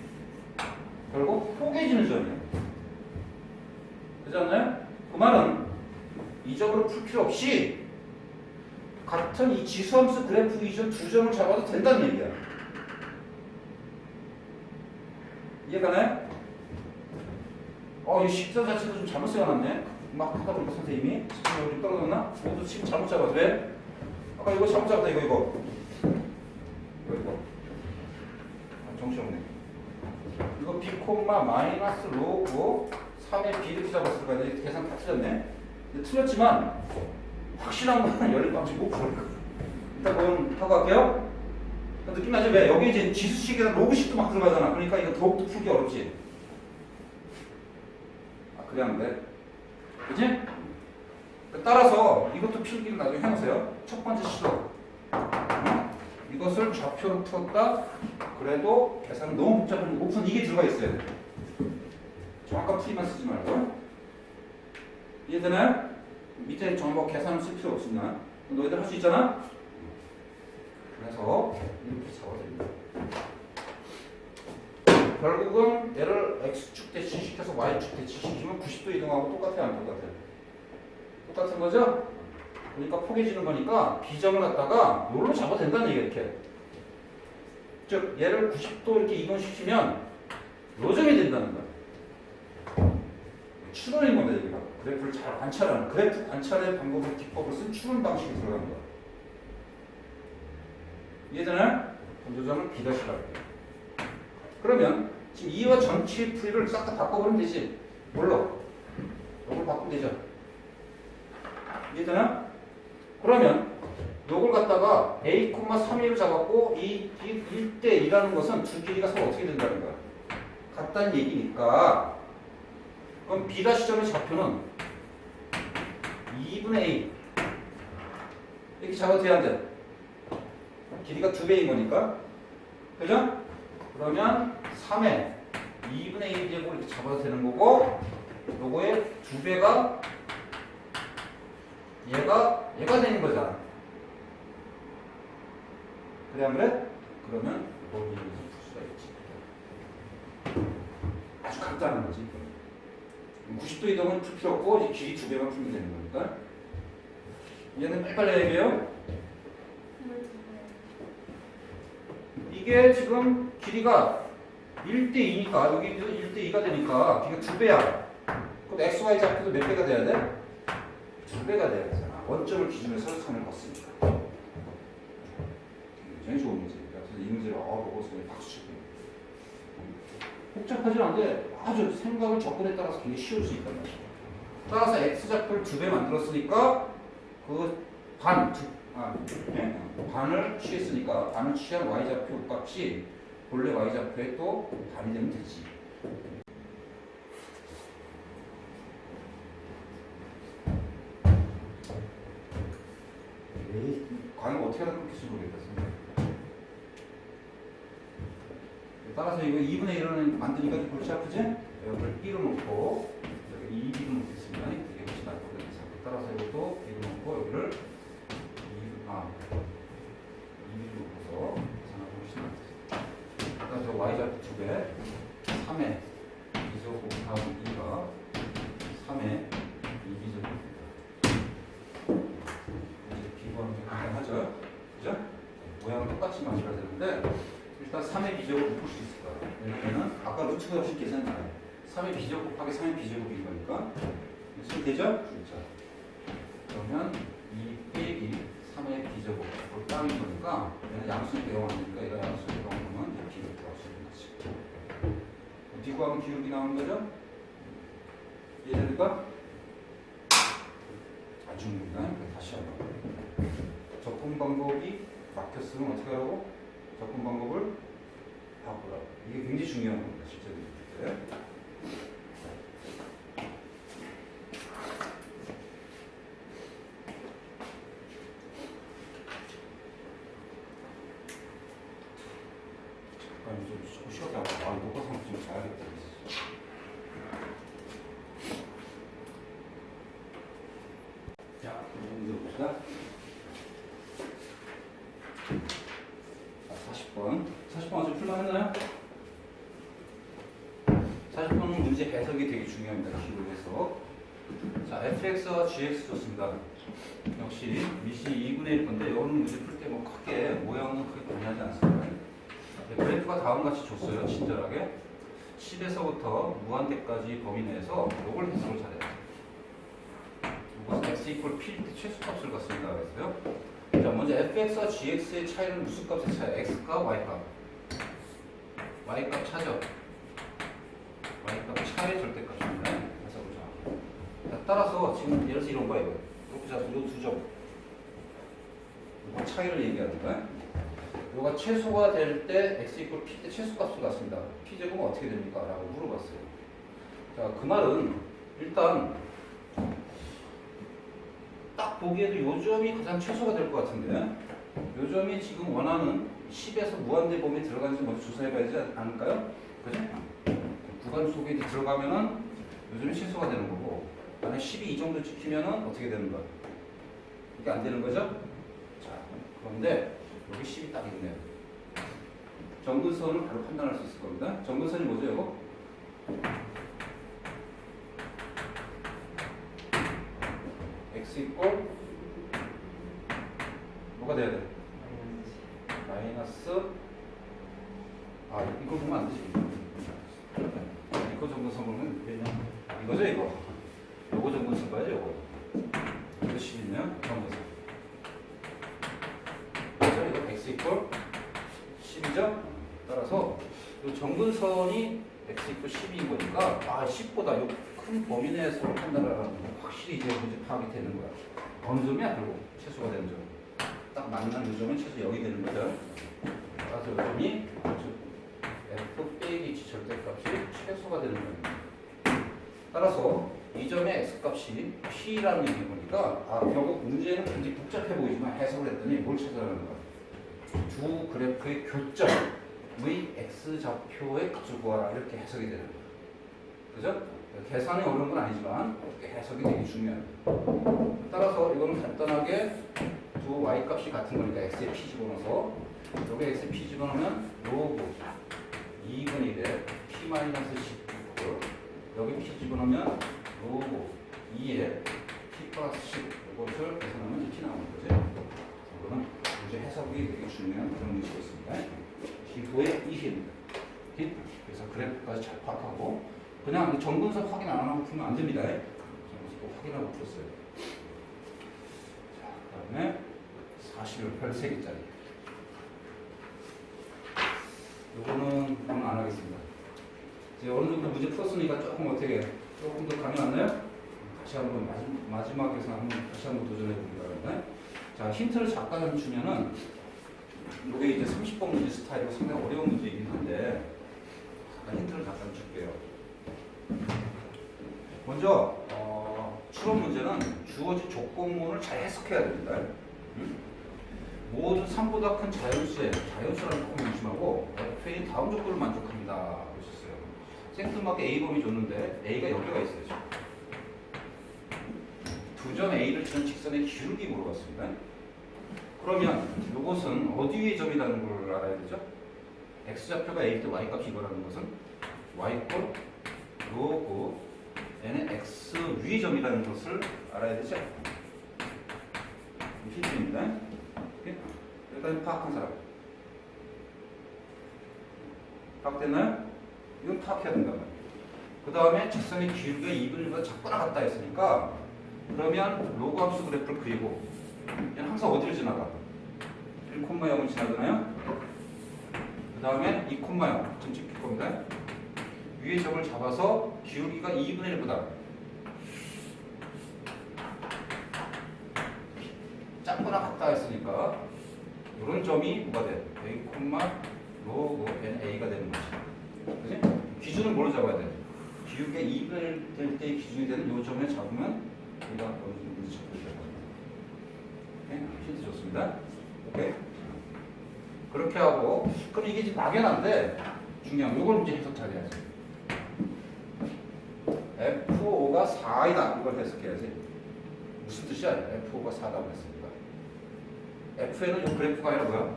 결국 포개지는 점이에요. 그렇지 않나요? 그 말은 이 점으로 풀 필요 없이 같은 이 지수함수 그래프 이전 두 점을 잡아도 된다는 얘기야. 이해가나요? 이 식사 자체도 좀 잘못 세워놨네. 막 하다 보니까 선생님이 집중력이 좀 떨어졌나? 모두 지금 잘못 잡아서 왜? 아까 이거 잘못 잡았다 이거. 정신없네. 이거 b 마이너스 로고 3의 b 이렇게 잡았을 거야. 계산 다 틀렸네. 근데 틀렸지만 확실한 거는 열린 방식 못 풀어. 일단 그건 하고 갈게요. 느낌 나죠? 왜? 여기 이제 지수식이나 로그식도 막 들어가잖아. 그러니까 이거 더욱더 풀기 어렵지. 그래 하면 돼. 그치? 따라서 이것도 필기를 나중에 해놓으세요. 첫 번째 시도. 이것을 좌표로 풀었다. 그래도 계산은 너무 복잡한 못 푼 이게 들어가 있어야 돼. 정확한 풀이만 쓰지 말고. 이해되나요? 밑에 정보 계산을 쓸 필요 없습니다. 너희들 할 수 있잖아? 그래서 이렇게 적어드립니다. 결국은 얘를 x축 대치시켜서 y축 대치시키면 90도 이동하고 똑같아요? 안 똑같아요? 똑같은 거죠? 그러니까 포개지는 거니까 B점을 갖다가 요로 잡아도 된다는 얘기야 이렇게. 즉 얘를 90도 이렇게 이동시키면 요 점이 된다는 거야. 추론인 건데 여기가 그래프를 잘 관찰하는 그래프 관찰의 방법을 기법을 쓴 추론 방식이 들어가는 거야. 이해되나요? 전조점을 B'라고 할게요. 그러면 지금 이와 전체의 풀이를 싹 다 바꿔버리면 되지. 뭘로? 요걸 바꾸면 되죠. 이해되나? 그러면 요걸 갖다가 a, 3을 잡았고 이 1대 2라는 것은 두 길이가 서로 어떻게 된다는 거야? 같다는 얘기니까 그럼 B' 점의 좌표는 2분의 a 이렇게 잡아도 돼야 안 돼? 길이가 2배인 거니까 그죠? 그러면 3에 2분의 1 제곱을 이렇게 잡아도 되는 거고 요거의 2배가 얘가 되는 거잖아. 그래 안 그래? 그러면 이걸 이용해서 풀 수가 있지. 아주 간단한 거지. 90도 이동은 풀 필요 없고 이제 길이 2배만 풀면 되는 거니까. 얘는 빨리빨리 얘기해요. 이게 지금 길이가 1대 2니까 여기도 1대 2가 되니까 길이가 2배야. 그럼 XY 좌표도 몇 배가 돼야 돼? 2배가 돼야 되잖아. 원점을 기준으로 해서 선을 걷습니다. 굉장히 좋은 문제예요. 그래서 이 문제를 보고 선생님 박수 치고. 복잡하지 않은데 아주 생각을 접근에 따라서 굉장히 쉬울 수 있단 말이야. 따라서 X좌표를 2배 만들었으니까 그 반을 취했으니까 반을 취한 Y좌표 값이 본래 Y좌표의 또 반이 되면 되지. 과연 어떻게 하다 끊길지 모르겠습니다. 따라서 이거 2분의 1을 만드니까 좀 골치 아프지? 여기를 1로 놓고 여기 2B로 놓겠습니다. 이게 훨씬 나을 거거든요. 따라서 이것도 1로 놓고 여기를 2B로 놓고서 계산하면 훨씬 낫겠습니다. 따라서 Y좌표 2배 3에 2제곱 곱하기 2가 3에 2B제곱입니다. 하죠. 그죠? 모양은 똑같이 만들어야 되는데 일단 3의 비제곱을 풀 수 있을 거야. 이렇게는 아까 루트가 없이 계산이 나요. 3의 비제곱 곱하기 3의 비제곱인 거니까. 무슨 되죠? 그렇죠. 그러면 2 비상인 거니까 얘는 양수를 배워야 되니까 얘가 양수를 배워보면 이제 비를 구할 수 있는 거지. 어디 구하면 기울기 나오는 거죠? 얘네들과 아주 중요한 다시 한번 접근 방법이 막혔으면 어떻게 하라고? 접근 방법을 바꾸라고. 이게 굉장히 중요한 겁니다. 실제 문제 때. 잠깐 좀 쉬었다 하고 녹화상 좀 자야겠다. 자, 문제 봅시다. 40번. 40번 아주 풀만했나요? 40번은 문제 해석이 되게 중요합니다. 기록 해석. 자, fx와 gx 좋습니다. 역시 미시 2분의 1 건데 이거는 문제 풀 때 뭐 크게 모양은 크게 변하지 않습니다. 그래프가 다음과 같이 줬어요. 친절하게 10에서부터 무한대까지 범위 내에서 이걸 해석을 잘해요. 이것은 x 이퀄 p일 때 최소값을 갖습니다. 그랬어요. 자, 먼저 fx와 gx의 차이는 무슨 값의 차이? x값, y값. y값 차죠. y값 차의 절대값입니다. 해석을 자, 따라서 지금 예를 들어서 이런 거야 이거. 이렇게 잡아서 이 두 점. 이거 차이를 얘기하는 거야. 이거가 최소가 될 때 x 이퀄 p 때 최소값을 갖습니다. p 제곱은 어떻게 됩니까? 라고 물어봤어요. 자, 그 말은 일단 딱 보기에도 요 점이 가장 최소가 될 것 같은데 요 점이 지금 원하는 10에서 무한대 범위에 들어가는지 먼저 조사해 봐야지 않을까요? 그죠? 구간 속에 들어가면은 요 점이 최소가 되는 거고 만약 10이 이 정도 찍히면은 어떻게 되는 거야? 이게 안 되는 거죠? 자, 그런데 여기 10이 딱 있네요. 정근선을 바로 판단할 수 있을 겁니다. 정근선이 뭐죠, 이거? x 이퀄 뭐가 돼야 돼? 마이너스 이거 보면 안 되지. 이거 정근선 보면 그냥 이거죠, 이거. 요거 정근선 봐야죠, 요거. 이거 10이네요, 정근선. 그죠? 이거 x 이퀄 10이죠? 따라서 이 정근선이 x 이퀄 10인 거니까 10보다 요 큰 범위 내에서 판단을 하는 거 확실히 이제 문제 파악이 되는 거야. 어느 점이야? 결국 최소가 되는 점. 딱 만난 요 점은 최소 0이 되는 거죠. 따라서 요 점이 f 빼기 g 절대값이 최소가 되는 겁니다. 따라서 이 점의 x값이 p라는 얘기 보니까 결국 문제는 굉장히 복잡해 보이지만 해석을 했더니 뭘 찾아라는 거야? 두 그래프의 교점의 x좌표의 값을 구하라 이렇게 해석이 되는 거야. 그죠? 계산이 어려운 건 아니지만 해석이 되게 중요해요. 따라서 이거는 간단하게 두 y값이 같은 거니까 x에 p 집어넣어서 여기 x에 p 집어넣으면 로그 2분의 1에 p 마이너스 19 여기 p 집어넣으면 로그 2에 p 플러스 10 이것을 계산하면 이렇게 나오는 거죠. 이거는 이제 해석이 되게 중요한 그런 문제가 있습니다. 기도의 이힘. 그래서 그래프까지 잘 파악하고 그냥 정근선 확인 안 하고 풀면 안 됩니다. 정근선 확인하고 풀었어요. 자, 그 다음에 41별 3개짜리. 요거는 오늘 안 하겠습니다. 이제 어느 정도 문제 풀었으니까 조금 더 감이 왔나요? 다시 한번 마지막에서 다시 한번 도전해 보기 바랍니다. 자, 힌트를 잠깐 주면은 이게 이제 30번 문제 스타일이고 상당히 어려운 문제이긴 한데 힌트를 잠깐 줄게요. 먼저 추론 문제는 주어진 조건문을 잘 해석해야 됩니다. 모든 3보다 큰 자연수라는 조건 의심하고 f는 다음 조건을 만족합니다. 그러셨어요. 생뚱맞게 A범위 줬는데 A가 여기가 있어요. 두 점 A를 주는 직선의 기울기 물어봤습니다. 그러면 이것은 어디 위의 점이라는 걸 알아야 되죠? x좌표가 A일 때 y값이 이거라는 것은 y꼴 로그 n의 x 위의 점이라는 것을 알아야 되죠? 힌트입니다. 여기까지 파악한 사람. 파악됐나요? 이건 파악해야 된단 말이에요. 그 다음에 직선의 기울기가 2분의 1보다 작거나 같다 했으니까 그러면 로그 함수 그래프를 그리고 얘는 항상 어디를 지나가? 1,0을 지나잖아요. 그 다음에 2,0 좀 찍힐 겁니다. 위에 점을 잡아서 기울기가 2분의 1보다 작거나 같다 했으니까 이런 점이 뭐가 돼? A, 로그 NA가 되는 거지. 그치? 기준은 뭘로 잡아야 돼? 기울기가 2분의 1 될 때의 기준이 되는 이 점을 잡으면 우리가 어느 정도 문제 찾고 있다. 힌트 좋습니다. 오케이. 그렇게 하고, 그럼 이게 이제 막연한데 중요한 이걸 이제 해석 잘 해야지. F5가 4이다 이걸 해석해야지. 무슨 뜻이야? F5가 4라고 했으니까. F에는 이 그래프가 아니라 뭐야?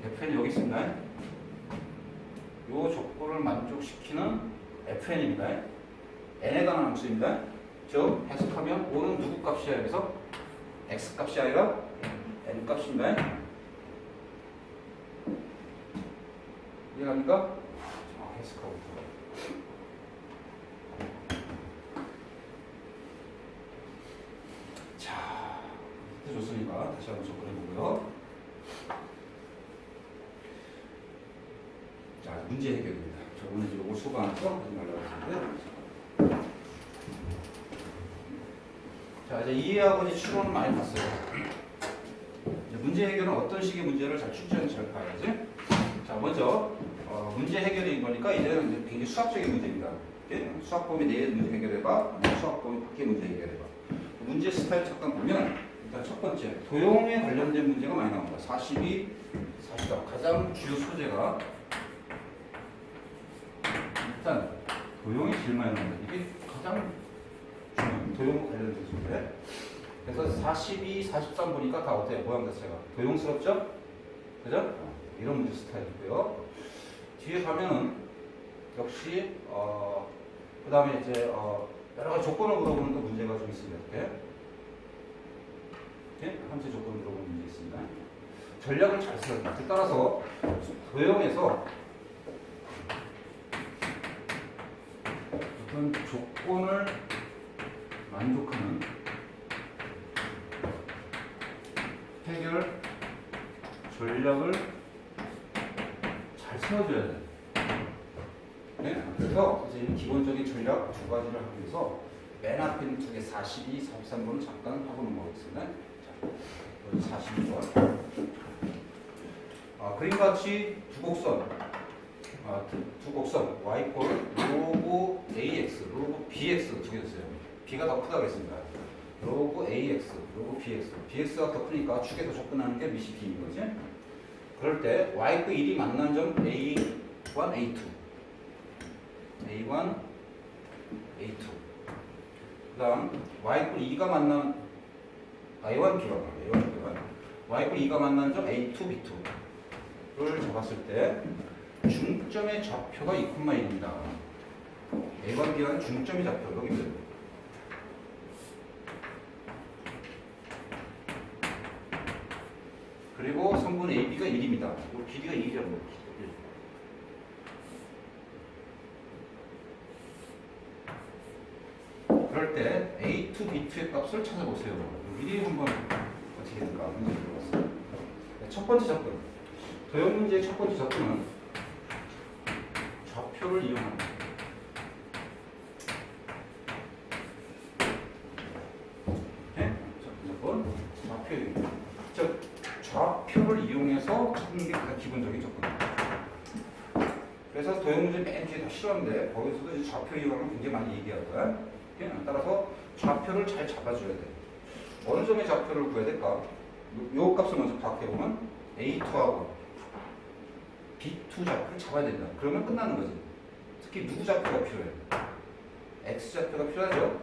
F는 여기 있습니다. 이 조건을 만족시키는 Fn입니다. n에 관한 함수입니다. 즉 해석하면 O는 누구 값이야? 여기서 x 값이 아니라 n 값입니다. 이해갑니까? 해석하고 자, 이제 좋으니까 다시 한번 접근해보고요. 자, 문제 해결입니다. 저번에 이제 이걸 수강해서 하지 말라고 했는데, 자, 이제 이해하고 이제 추론은 많이 봤어요. 이제 문제 해결은 어떤 식의 문제를 잘 출제하는지 잘 봐야지. 자, 먼저 문제 해결인 거니까 이제는 이제 굉장히 수학적인 문제입니다. 수학 범위 내에 문제 해결해봐, 수학 범위 밖에 문제 해결해봐. 문제 스타일 잠깐 보면 일단 첫 번째 도형에 관련된 문제가 많이 나옵니다. 42, 44 가장 주요 소재가 일단 도형이 제일 많이 나옵니다. 이게 가장 중요한 도형 관련된 소재. 그래서 42, 43 보니까 다 어때요? 모양 자체가 도형스럽죠? 그죠? 이런 문제 스타일이고요. 뒤에 가면은 역시 그 다음에 이제 여러 가지 조건을 물어보는 또 문제가 좀 있습니다. 이렇게 함수 조건을 물어보는 문제 있습니다. 전략을 잘 써야 됩니다. 따라서 도형에서 어떤 조건을 만족하는 해결 전략을 잘 세워줘야 돼. 네? 그래서 이제 기본적인 전략 두 가지를 하기 위해서 맨 앞에 있는 쪽에 42, 43번은 잠깐 하고 넘어가겠습니다. 자, 여기 42번. 그림같이 두 곡선, 두 곡선 y 꼴 로그 ax, 로그 bx 두 개 줬어요. b가 더 크다고 했습니다. 로그 ax, 로그 bx, bx가 더 크니까 축에 더 접근하는 게 밑이 b인 거지. 그럴 때 y 그 1이 만난 점 a1, a2, a1, a2. 그다음 y 그 2가 만난 a1, b1, y 그 2가 만난 점 a2, b2를 잡았을 때 중점의 좌표가 2,1입니다. a1, b1 중점의 좌표 여기 있어요. 그리고 성분 AB가 1입니다. 길이가 1이라고. 그럴 때 A2, B2의 값을 찾아보세요. 미리 한번 어떻게 될까? 문제 들어봤어요. 첫 번째 접근. 도형 문제의 첫 번째 접근은 좌표를 이용합니다. 네? 접근. 좌표 이용. 즉 좌표를 이용해서 찾는 게 가장 기본적인 접근입니다. 그래서 도형 문제 맨 뒤에 다 싫었는데 거기서도 이제 좌표 이용하면 굉장히 많이 얘기할 거야. 따라서 좌표를 잘 잡아줘야 돼. 어느 점의 좌표를 구해야 될까? 요 값을 먼저 파악해보면 A2하고 B2 좌표를 잡아야 된다. 그러면 끝나는 거지. 특히 누구 좌표가 필요해? X 좌표가 필요하죠.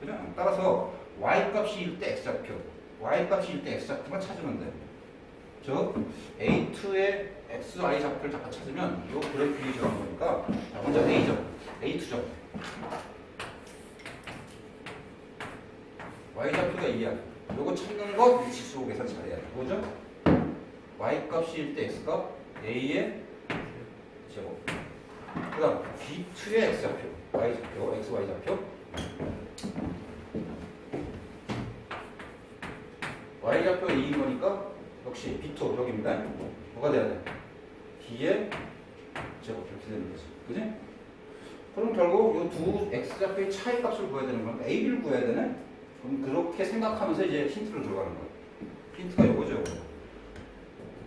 그죠? 따라서 Y 값이 1 때 X 좌표, Y 값이 1 때 X 좌표만 찾으면 돼. 즉 A2의 XY 좌표를 잠깐 찾으면 이 그래프 이용하는 거니까 자, 먼저 A점, A2점 Y 좌표가 2야. 요거 찾는 거 지수 계산 잘해야 돼. 뭐죠? Y 값이 1 때 X 값 A의 제곱. 그 다음 B2의 X 좌표, Y 좌표, X, Y 좌표 y좌표가 2인 거니까 역시 B2 여기입니다. 뭐가 돼야 돼? B의 제곱 이렇게 되는 거지. 그지? 그럼 결국 이 두 x좌표의 차이 값을 구해야 되는 거니까 a, b를 구해야 되네? 그럼 그렇게 생각하면서 이제 힌트를 들어가는 거야. 힌트가 이거죠, 이거.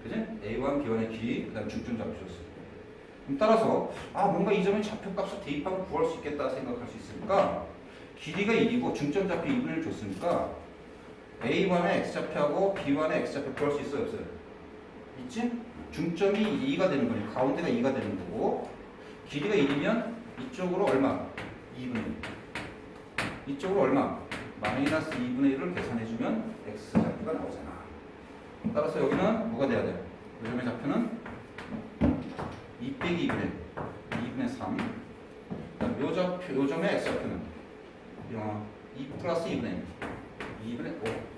그지? a1, b1의 길이, 그 다음 중점 잡혀줬어. 그럼 따라서, 뭔가 이 점의 좌표값을 대입하면 구할 수 있겠다 생각할 수 있으니까, 길이가 1이고 중점 좌표 2분의 1 줬으니까, a1의 x좌표하고 b1의 x좌표 구할 수 있어요, 없어요? 있지? 중점이 2가 되는 거니, 가운데가 2가 되는 거고, 길이가 1이면 이쪽으로 얼마? 2분의 1. 이쪽으로 얼마? 마이너스 2분의 1을 계산해주면 x좌표가 나오잖아. 따라서 여기는 뭐가 돼야 돼? 이 점의 좌표는 2 빼기 2분의 3. 요 좌표, 요 점의 x좌표는 2 플러스 2분의 1. 2분의 5.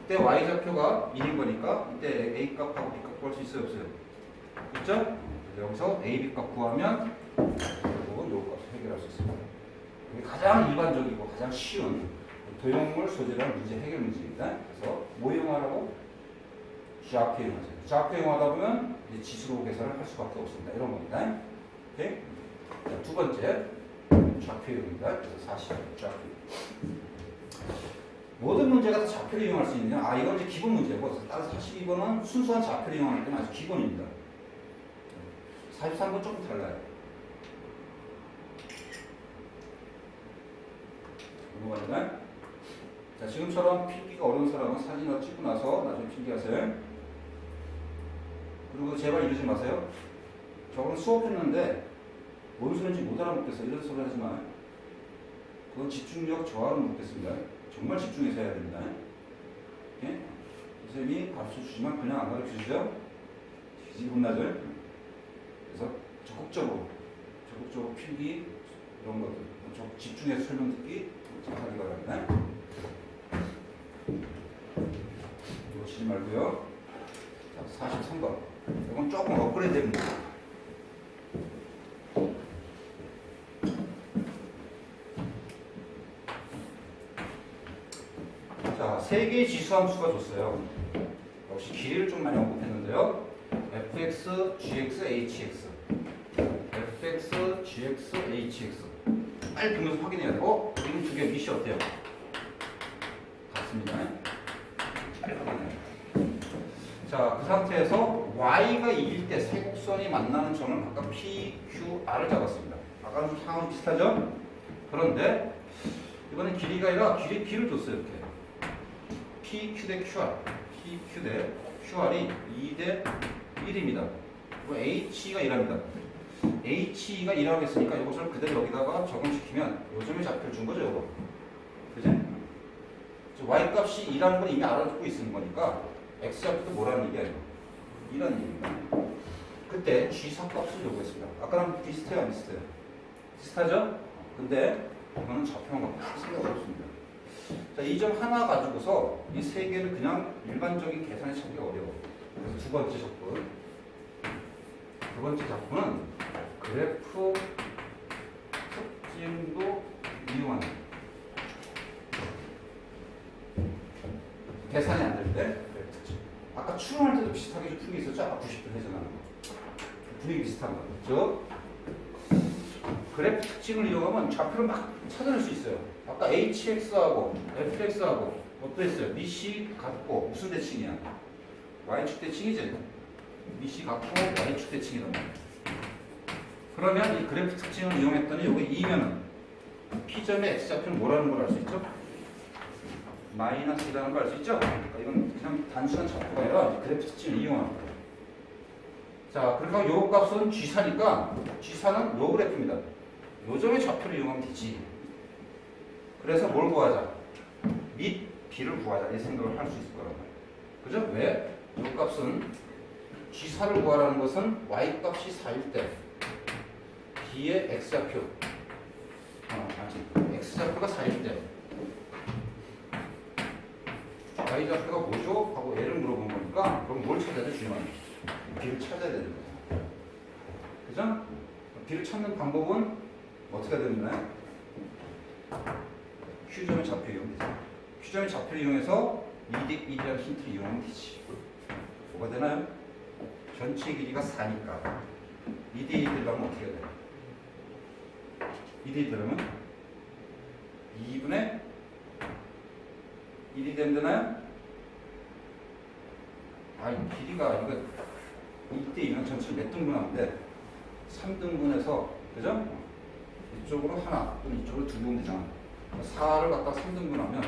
그때 y좌표가 1인 거니까 이때 a 값하고 b 값 구할 수 있어요, 없어요? 그렇죠? 여기서 a, b 값 구하면 결국은 요 값을 해결할 수 있습니다. 이게 가장 일반적이고 가장 쉬운 도형물 소재로 한 문제 해결 문제입니다. 그래서 뭐 이용하라고? 좌표 이용하죠. 좌표 이용하다 보면 이제 지수로 계산을 할 수밖에 없습니다. 이런 겁니다. 오케이? 자, 두 번째 좌표 이용입니다. 그래서 40 좌표. 모든 문제가 다 좌표를 이용할 수 있느냐? 이건 이제 기본 문제고, 따라서 42번은 순수한 좌표를 이용하기 때문에 아주 기본입니다. 43번 조금 달라요. 넘어가니까. 자, 지금처럼 필기가 어려운 사람은 사진을 찍고 나서 나중에 필기하세요. 그리고 제발 이러지 마세요. 저건 수업했는데 뭔 소리인지 못 알아듣겠어. 이런 소리 하지 마. 그건 집중력 저하로 묻겠습니다. 정말 집중해서 해야 됩니다. 예? 선생님이 가르쳐 주지만 그냥 안 가르쳐 주죠? 뒤지기 혼나죠? 그래서 적극적으로 필기 이런 것들 집중해서 설명 듣기 잘하기 바랍니다. 놓치지 말고요. 자, 43번. 이건 조금 업그레이드 됩니다. 자, 세 개의 지수함수가 줬어요. 역시 길이를 좀 많이 언급했는데요. fx, gx, hx. fx, gx, hx. 빨리 보면서 확인해야 돼. 여기는 두 개 밑이 어때요? 같습니다. 빨리 확인해야 돼. 자, 그 상태에서 y가 2일 때 세 곡선이 만나는 점을 각각 p, q, r을 잡았습니다. 아까는 좀 상황이 비슷하죠? 그런데 이번엔 길이가 아니라 길이 b를 줬어요. 이렇게. p, q 대 qr. p, q 대 qr이 2 대 1입니다. 그리고 h가 1합니다. h가 1하고 있으니까 이것을 그대로 여기다가 적용시키면 요점의 좌표를 준 거죠, 이거. 그지? y 값이 2라는 건 이미 알아듣고 있는 거니까 x 좌표도 뭐라는 얘기야, 이거? 2라는 얘기입니다. 그때 g4 값을 요구했습니다. 아까랑 비슷해요, 안 비슷해요? 비슷하죠? 근데 이거는 좌표만 갖고 크게 생각 없습니다. 자, 이 점 하나 가지고서 이 세 개를 그냥 일반적인 계산에 찾기 어려워. 그래서 두 번째 접근. 두 번째 접근은 그래프 특징도 이용하는 계산이 안 될 때 그래프 특징. 아까 추론할 때도 비슷하게 좀 풀이 있었죠? 아까 90도 회전하는 거. 분위기 비슷한 거. 저 그래프 특징을 이용하면 좌표를 막 찾아낼 수 있어요. 아까 hx하고 fx하고 어땠어요? 밑이 같고 무슨 대칭이야? y축 대칭이지? 밑이 같고 y축 대칭이란 말이야. 그러면 이 그래프 특징을 이용했더니 여기 2면은 P점의 x좌표는 뭐라는 걸 알 수 있죠? 마이너스라는 걸 알 수 있죠? 그러니까 이건 그냥 단순한 좌표가 아니라 그래프 특징을 이용하는 거예요. 자, 그러니까 요 값은 G4니까 G4는 요 그래프입니다. 요 점의 좌표를 이용하면 되지. 그래서 뭘 구하자? 밑 B를 구하자. 이 생각을 할 수 있을 거란 말이에요. 그죠? 왜? 요 값은 G4를 구하라는 것은 Y 값이 4일 때 B의 X좌표 X좌표가 4일 때 Y좌표가 뭐죠? 하고 얘를 물어본 거니까 그럼 뭘 찾아야 돼? 중요한 B를 찾아야 되는 거죠. 그죠? B를 찾는 방법은 어떻게 되나요? Q점의 좌표 이용이죠. Q점의 좌표를 이용해서 2대1이라는 힌트를 이용하면 되지. 뭐가 되나요? 전체 길이가 4니까 2대1 되려면 어떻게 해야 돼? 2대1 되려면 2분의 1이 되면 되나요? 아, 이 길이가 이거 2대2면 전체 몇 등분하면 돼? 3등분해서, 그죠? 이쪽으로 하나 또는 이쪽으로 두 개 되잖아. 4를 갖다 3등분하면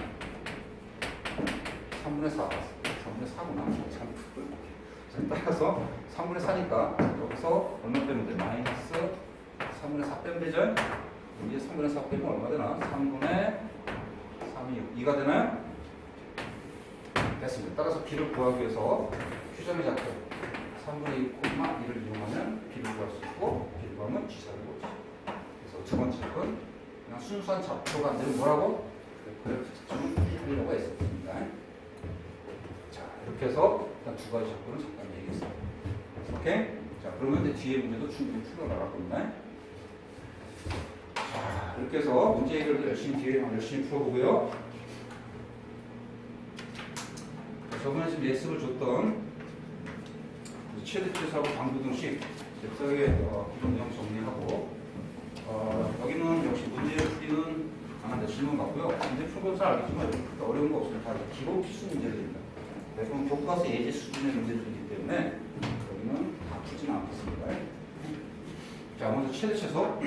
3분의 4, 3분의 4구나. 참. 따라서 3분의 4니까 여기서 얼마 빼면 돼? 마이너스 3분의 4 빼면 되죠? 여기에 3분의 4 빼면 얼마 되나? 3분의 3이 6. 2가 되나요? 됐습니다. 따라서 b를 구하기 위해서 규정의 작표 3분의 2, 1을 이용하면 b를 구할 수 있고 b를 구하면 g사를 구할 수 있고. 그래서 두 번째는 그냥 순수한 좌표가 안 되는 뭐라고? 그래프 특징을 하려고 했었습니다. 자, 이렇게 해서 일단 두 가지 작표는 잠깐 얘기했습니다. 오케이? 자, 그러면 이제 뒤에 문제도 충분히 풀어나갈 겁니다. 자, 이렇게 해서 문제 해결도 열심히 풀어보고요. 저번에 지금 예습을 줬던 최대치사하고 방부등식 잽싸게 기본 내용 정리하고 여기는 역시 문제 풀이는 강한데 질문 같고요. 문제 풀면서 알겠지만 그렇게 어려운 거 없어요. 다 기본 필수 문제들입니다. 그럼 교과서 예제 수준의 문제들이기 때문에 여기는 다 풀지는 않겠습니다. 자, 먼저 최대최소.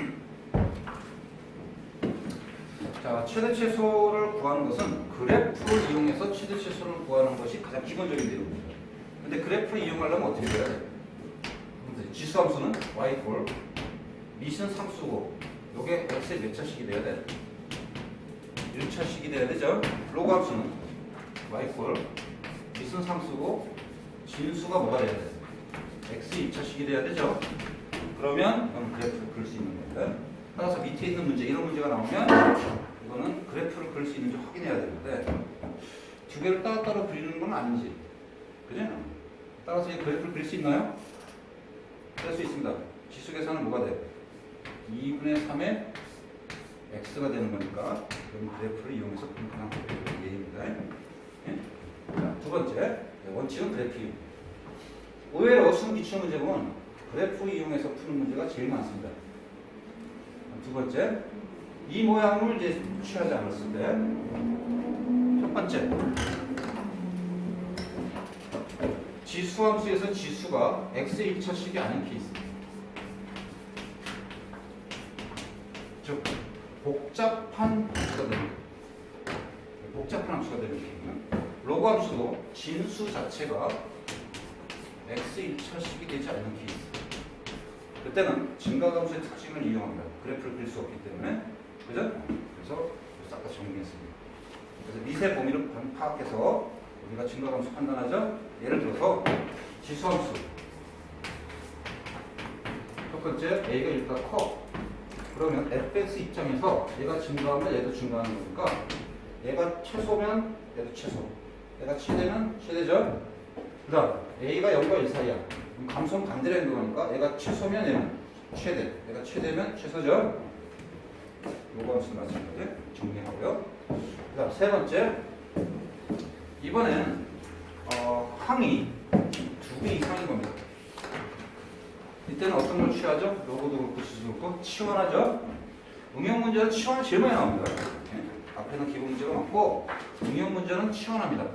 자, 최대최소를 구하는 것은 그래프를 이용해서 최대최소를 구하는 것이 가장 기본적인 내용입니다. 근데 그래프를 이용하려면 어떻게 돼야 돼? 지수함수는 y4, 미시는 상수고 요게 x의 몇 차식이 돼야 돼? 1차식이 돼야 되죠? 로그 함수는 y4, 미시는 상수고 진수가 뭐가 돼야 돼? x의 2차식이 돼야 되죠? 그러면 그래프를 그릴 수 있는 겁니다. 따라서 밑에 있는 문제, 이런 문제가 나오면 이거는 그래프를 그릴 수 있는지 확인해야 되는데 두 개를 따로따로 그리는 건 아니지. 그죠? 따라서 이 그래프를 그릴 수 있나요? 될 수 있습니다. 지수 계산은 뭐가 돼? 2분의 3의 x가 되는 거니까 그럼 그래프를 이용해서 그냥 예입니다. 예? 자, 두 번째, 원칙은 그래프 이용. 의외로 수기출 문제 보면 그래프 이용해서 푸는 문제가 제일 많습니다. 두 번째, 이 모양을 이제 취하지 않았을 때, 첫 번째, 지수함수에서 지수가 x의 1차식이 아닌 케이스. 즉, 복잡한 함수가 되는, 복잡한 함수가 되는 경우는 로그 함수도 진수 자체가 x의 1차식이 되지 않는 케이스. 그때는 증가함수의 특징을 이용합니다. 그래프를 그릴 수 없기 때문에. 그죠? 그래서 싹 다 정리했습니다. 그래서 미세 범위를 파악해서 우리가 증가함수 판단하죠? 예를 들어서 지수함수. 첫 번째, A가 1보다 커. 그러면 fx 입장에서 얘가 증가하면 얘도 증가하는 거니까 얘가 최소면 얘도 최소. 얘가 최대면 최대죠? 그 다음, A가 0과 1 사이야. 감소는 반대로 행동하니까 얘가 최소면 얘는 최대. 얘가 최대면 최소죠? 요거 함수 마찬가지 정리하고요. 그 다음 세 번째, 이번엔 항이 2배 이상인 겁니다. 이때는 어떤 걸 취하죠? 로고도 그렇고 지수도 그렇고 치환하죠? 응용 문제는 치환이 제일 많이 나옵니다. 네? 앞에는 기본 문제가 많고 응용 문제는 치환합니다.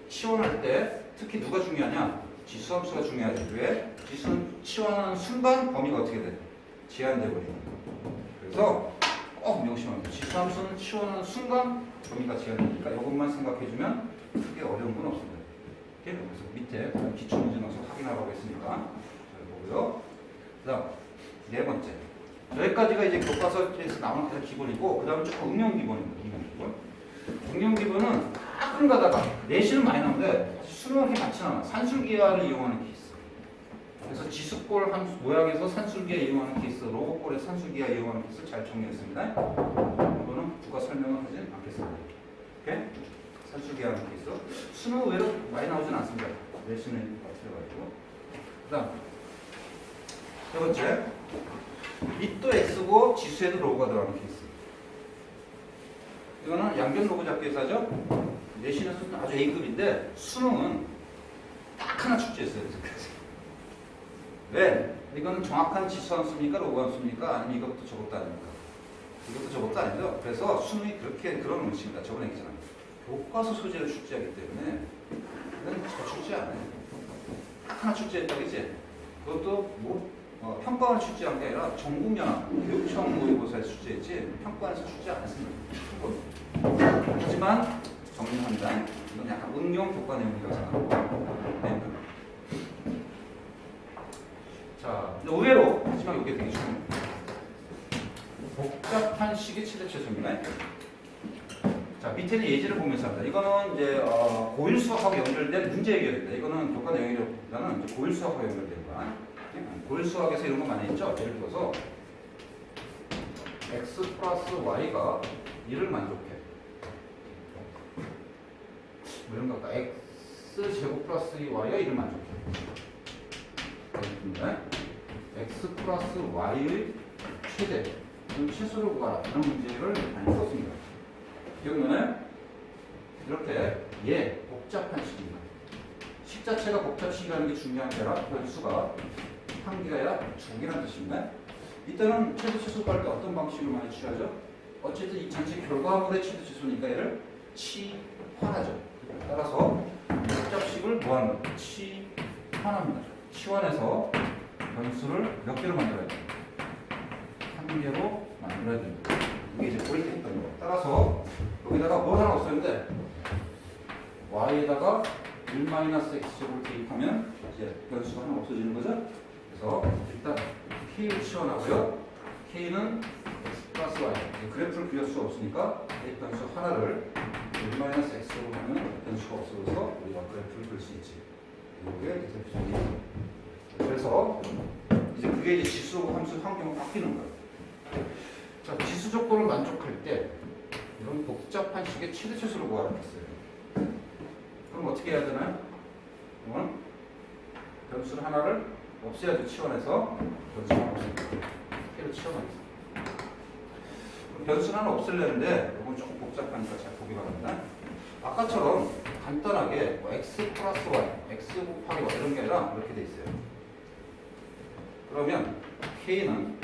치환할 때 특히 누가 중요하냐? 지수함수가 중요하죠. 왜? 지수는 치환하는 순간 범위가 어떻게 돼? 제한돼 버립니다. 그래서 꼭 명심합니다. 지수함수는 치환하는 순간 범위가 제한되니까 이것만 생각해주면 크게 어려운 건 없습니다. 그래서 밑에 기출 문제 넣어서 확인하라고 했으니까 잘 보고요. 그다음 네 번째, 여기까지가 이제 교과서에서 나오는 가장 기본이고, 그 다음은 조금 응용 기본입니다. 응용 기본은 가끔 가다가 내신은 많이 나오는데 수능은 그렇게 많지 않아. 산술기하를 이용하는 케이스. 그래서 지수꼴 모양에서 산술기하 이용하는 케이스, 로고꼴의 산술기하 이용하는 케이스를 잘 정리했습니다. 이거는 부가 설명은 하진 않겠습니다. 오케이? 산술기하는 케이스. 수능 외로 많이 나오진 않습니다. 내신에 맞춰가지고. 그 다음 세 번째, 밑도 x고 지수에도 로고가 들어가는 케이스. 이거는 양변 로고 잡기 회사죠. 내신에서는 아주 A급인데 수능은 딱 하나 출제했어요. 그래서 왜? 이거는 정확한 지수 함수입니까? 로그 함수입니까? 아니면 이것도 저것도 아닙니까? 이것도 저것도 아니죠. 그래서 수능이 그렇게 그런 원칙입니다. 저번에 얘기했잖아요. 교과서 소재를 출제하기 때문에 이건 저 출제 안 해요. 딱 하나 출제했다 그지? 그것도 뭐 평가원을 출제한 게 아니라 전국연합 교육청 모의고사에서 출제했지 평가원에서 출제 안 했습니다. 하지만 정리합니다. 이건 약간 응용 교과 내용이라고 생각하고 네. 자, 근데 의외로 하지만 이게 되게 중요해요. 복잡한 식의 최대 최소입니다. 자, 밑에는 예제를 보면서 합니다. 이거는 이제 고일 수학하고 연결된 문제 해결입니다. 이거는 교과 내용이라는 이제 고일 수학하고 연결된 거야. 고일 수학에서 이런 거 많이 했죠. 예를 들어서 x 플러스 y가 1을 만족해. 뭐 이런 거 할까? x 제곱 플러스 y가 1을 만족해. x 플러스 y의 최대, 최소를 구하라. 이런 문제를 많이 썼습니다. 그러면 이렇게 복잡한 식입니다. 식 자체가 복잡식이라는 게 중요한 게 아니라 변수가 한 개가 아니라 두 개라는 뜻입니다. 이때는 최대 최소 구할 때 어떤 방식을 많이 취하죠? 어쨌든 이 전체 결과물의 최대 최소니까 얘를 치환하죠. 따라서 복잡식을 뭐하는 거예요? 치환합니다. 치환해서 변수를 몇 개로 만들어야 돼요? 한 개로 만들어야 됩니다. 이게 이제 포인트 했던 거. 따라서 여기다가 뭘 하나 없었는데 y에다가 1-x제곱을 대입하면 이제 변수가 하나 없어지는 거죠. 그래서 일단 k를 치환하고요. k는 x 플러스 y. 그래프를 그릴 수 없으니까 이 변수 하나를 1-x제곱 하면 변수가 없어져서 우리가 그래프를 그릴 수 있지. 이게 대표적인. 그래서 이제 그게 이제 지수 함수 환경으로 바뀌는 거예요. 자, 지수 조건을 만족할 때 이런 복잡한 식의 최대 최소를 구하라고 했어요. 그럼 어떻게 해야 되나요? 그러면 변수 하나를 없애야죠. 치환해서 변수 하나 없앱니다. K를 치환하겠습니다. 변수 하나 없애려는데 이건 조금 복잡하니까 잘 보기 바랍니다. 아까처럼 간단하게 뭐 x 플러스 y, x 곱하기 y 이런 게 아니라 이렇게 돼 있어요. 그러면 K는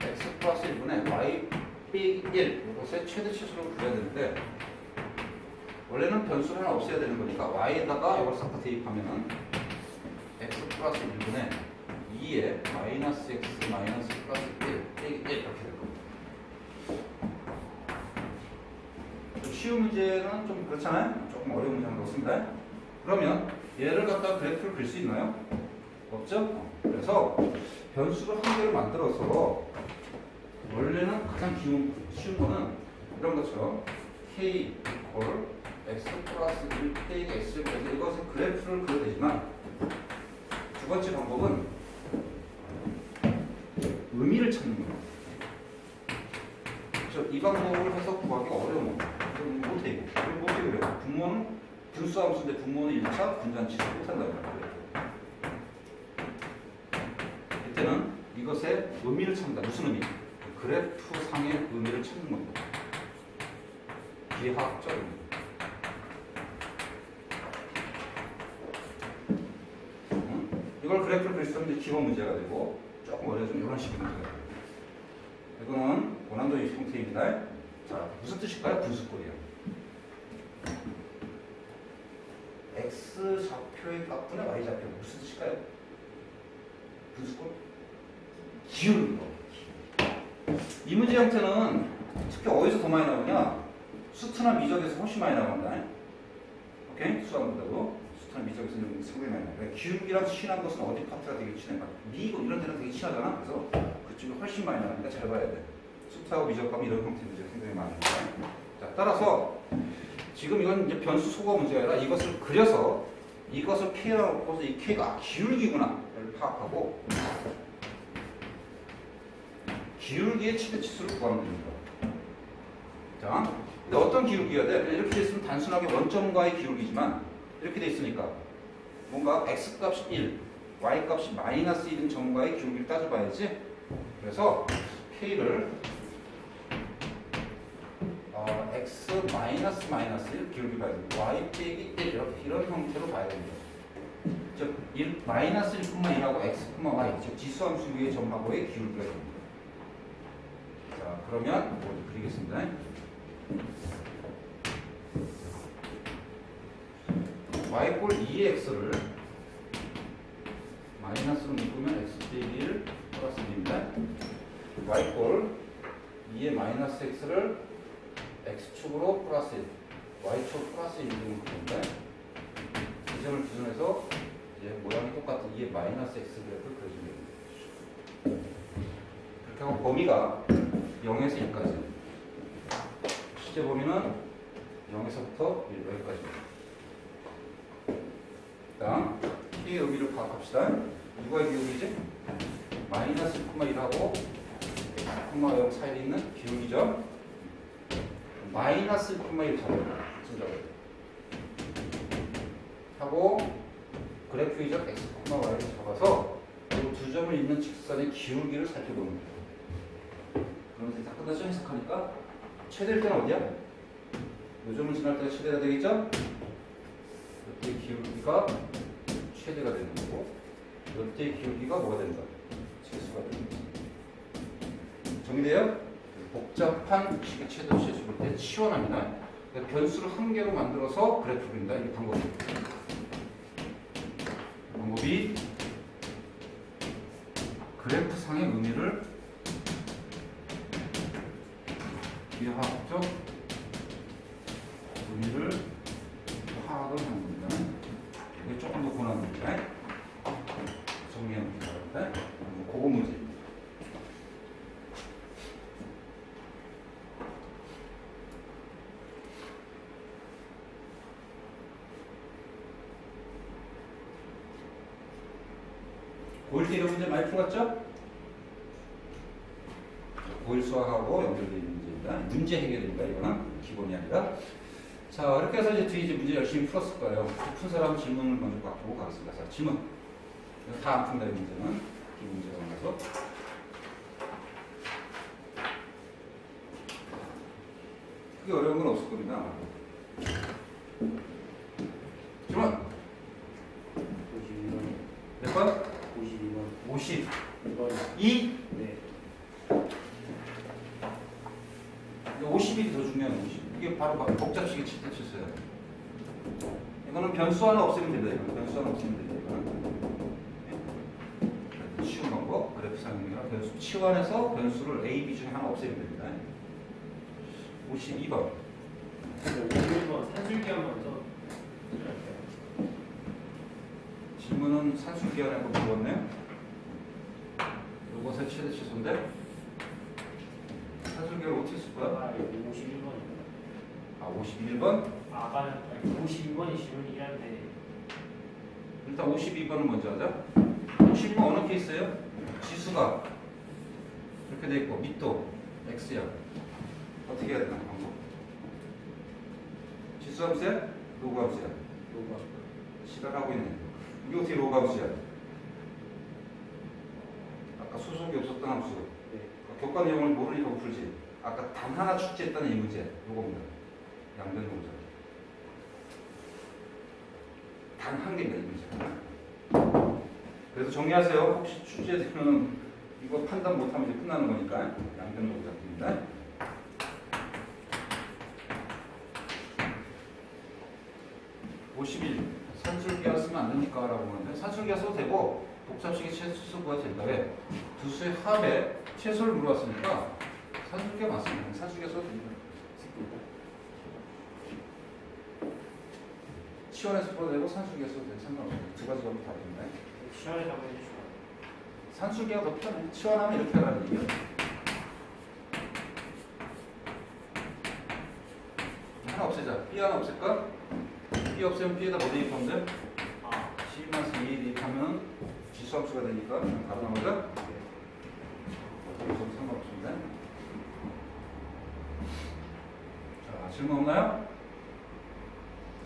x 플러스 1분의 y 빼기 1 이것의 최대 최소를 구해야 되는데 원래는 변수를 하나 없애야 되는 거니까 y에다가 이걸 싹 다 대입하면은 x 플러스 1분의 2에 마이너스 x 마이너스 플러스 1 빼기 1 이렇게 될 겁니다. 좀 쉬운 문제는 좀 그렇잖아요. 조금 어려운 문제는 그렇습니다. 그러면 얘를 갖다가 그래프를 그릴 수 있나요? 없죠? 그래서 변수를 한 개를 만들어서 원래는 가장 쉬운 거는 이런 것처럼 k equal x 플러스 1 빼기 x를 그려서 이것의 그래프를 그려야 되지만 두 번째 방법은 의미를 찾는 거예요. 그렇죠? 이 방법을 해서 구하기가 어려운 거예요. 못해 이거. 못해 그래요. 분모는 분수함수인데 분모는 1차, 분자는 지수 못한다는 거예요. 이때는 이것의 의미를 찾는다. 무슨 의미? 그래프상의 의미를 찾는 겁니다. 기하학적 의미. 이걸 그래프를 그릴 수 있는 기본 문제가 되고 조금 어려워지면 이런 식의 문제가 돼요. 이거는 고난도의 형태입니다. 자, 무슨 뜻일까요? 분수꼴이요. x 좌표의 값분의 y 좌표 무슨 뜻일까요? 분수꼴? 기울인 거. 이 문제 형태는 특히 어디서 더 많이 나오냐? 수트나 미적에서 훨씬 많이 나온다. 오케이? 수학보다도 수트나 미적에서 상당히 많이 나와요. 기울기랑 친한 것은 어디 파트가 되게 친해? 미고 이런 데는 되게 친하잖아. 그래서 그쪽이 훨씬 많이 나오니까 잘 봐야 돼. 수트하고 미적하고 이런 형태 문제가 굉장히 많으니까. 자, 따라서 지금 이건 이제 변수 소거 문제가 아니라 이것을 그려서 이것을 K라고 놓고서 이 K가 기울기구나를 파악하고 기울기의 최대 치수를 구하면 됩니다. 자, 근데 어떤 기울기가 돼? 그냥 이렇게 돼 있으면 단순하게 원점과의 기울기지만 이렇게 돼 있으니까 뭔가 x 값이 1, y 값이 마이너스 1인 점과의 기울기를 따져봐야지. 그래서 K를 x 마이너스 마이너스 기울기 봐야 됩니다. y 빼기 1 이렇게 이런 형태로 봐야 됩니다. 즉 마이너스 1,1하고 x, y 즉 지수함수 위의 점하고의 기울기가 됩니다. 자 그러면 뭐 그리겠습니다. y꼴 2x를 마이너스로 묶으면 x 빼기 1 플러스 1입니다. y꼴 2의 마이너스 x를 x축으로 플러스 1, y축 플러스 1 등을 그립니다. 이 점을 기준해서 이제 모양이 똑같은 2의 마이너스 x 그래프를 그려주면 됩니다. 그렇게 하고 범위가 0에서 1까지. 실제 범위는 0에서부터 1 여기까지입니다. 다음 K의 의미를 파악합시다. 누가의 기울기지? 마이너스 1,1하고 x,0 사이에 있는 기울기죠. 마이너스 1,1 잡아요. 하고 그래프 이적 x, y를 잡아서 이 두 점을 잇는 직선의 기울기를 살펴보는 거예요. 그럼 이제 다 끝나서 해석하니까 최대일 때는 어디야? 이 점을 지날 때가 최대가 되겠죠? 이때의 기울기가 최대가 되는 거고 이때의 기울기가 뭐가 된다? 최소가 되는 거죠. 정리돼요? 복잡한 식의 최대 최소 볼 때 치환합니다. 그러니까 변수를 한 개로 만들어서 그래프 그린다. 이게 방법입니다. 방법이 그래프상의 의미를 비화학적 의미를 파악을 하는 겁니다. 이게 조금 더 고난입니다. 정리해 놓기 바랍니다. 그거 문제. 고1 때 이런 문제 많이 풀었죠? 고1 수학하고 연결되어 있는 문제입니다. 문제 해결입니다. 이거는 기본이 아니라. 자, 이렇게 해서 이제 뒤에 이제 문제 열심히 풀었을 거예요. 푼 사람은 질문을 먼저 받고 가겠습니다. 자, 질문. 다 안 푼다, 이 문제는. 이 문제가 나서. 크게 어려운 건 없을 겁니다. 질문. 52번. 몇 번? 52번. 52. 2? 네. 50이 더 중요한 50. 이게 바로 복잡식의 칠대 칠수예요. 이거는 변수 하나 없애면 된다. 이거 변수 하나 없애면 된다. 이거는 치운 방법. 그래프상이랑 변수 치환해서 변수를 A, B 중에 하나 없애면 됩니다. 52번. 51번 산술기한 먼저. 질문은 산술기한에 한번 물어봤네요. 이것의 최대 최소인데 산술기한을 어떻게 쓸 거야? 아, 51번입니다. 아, 51번? 아까는 52번이 질문이란데. 일단 52번을 먼저 하자. 52번 어느 케이스예요? 지수가 이렇게 돼 있고 밑도 x야. 어떻게 해야 되나 방법? 지수 함수야? 로그 함수야? 뭐가? 시간하고 있네. 이게 어떻게 로그 함수야? 아까 소속이 없었던 함수. 네. 교과 내용을 모르니까 못 풀지. 아까 단 하나 축제했다는 이 문제. 요겁니다. 양변 동작. 단 한 개입니다. 이 문제. 그래서 정리하세요. 혹시 출제되면 이거 판단 못하면 이제 끝나는 거니까 양변 동작입니다. 산술기하 쓰면 안 되니까 라고 하는데 산술기하 써도 되고 복잡식의 최소 구가 된다. 왜? 두 수의 합에 최소를 물어봤으니까 산술기하 맞습니다. 산술기하 써도 됩니다. 치환해서 써도 되고 산술기하 써도 되고 상관없어요. 두 가지 방법 다 됩니다. 시간을 한번 해주시면. 산술기가 더 편해. 치환하면 이렇게 하라는 얘기야. 하나 없애자. B 하나 없앨까? B 없애면 B에다 뭐 대입하면 돼? 아, C-2 대입하면 지수함수가 되니까 그냥 바로 나오자. 여기서 상관없습니다. 자, 질문 없나요?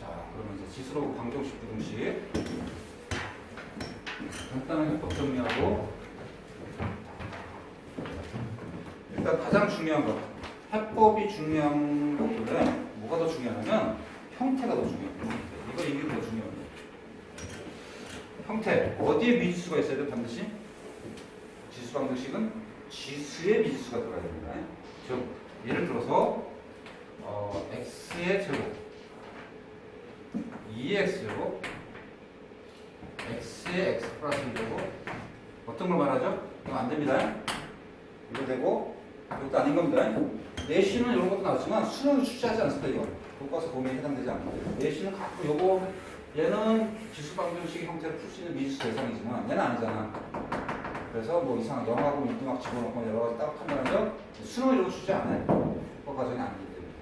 자, 그러면 이제 지수로 방정식 부등식 간단하게 법 정리하고 일단 가장 중요한 거 해법이 중요한 것보다 뭐가 더 중요하냐면 형태가 더 중요해요. 이게 더 중요해요. 형태. 어디에 미지수가 있어야 돼 반드시? 지수 방정식은 지수의 미지수가 들어가야 됩니다. 즉 예를 들어서 x의 제곱 2x 제곱 x의 x 플러스 1제곱 어떤 걸 말하죠? 이거 안 됩니다. 이거 되고 이것도 아닌 겁니다. 내시는 이런 것도 나왔지만 수능을 출제하지 않습니다. 이거 교과서 범위에 해당되지 않습니다. 내시는 가끔 요거 얘는 지수 방정식 형태로 풀 수 있는 미지수 대상이지만 얘는 아니잖아. 그래서 뭐 이상한 영하고 밑둥학 집어넣고 여러 가지 딱 판단하죠. 수능을 이런 거 출제 안 해요. 교과 과정이 아니기 때문에.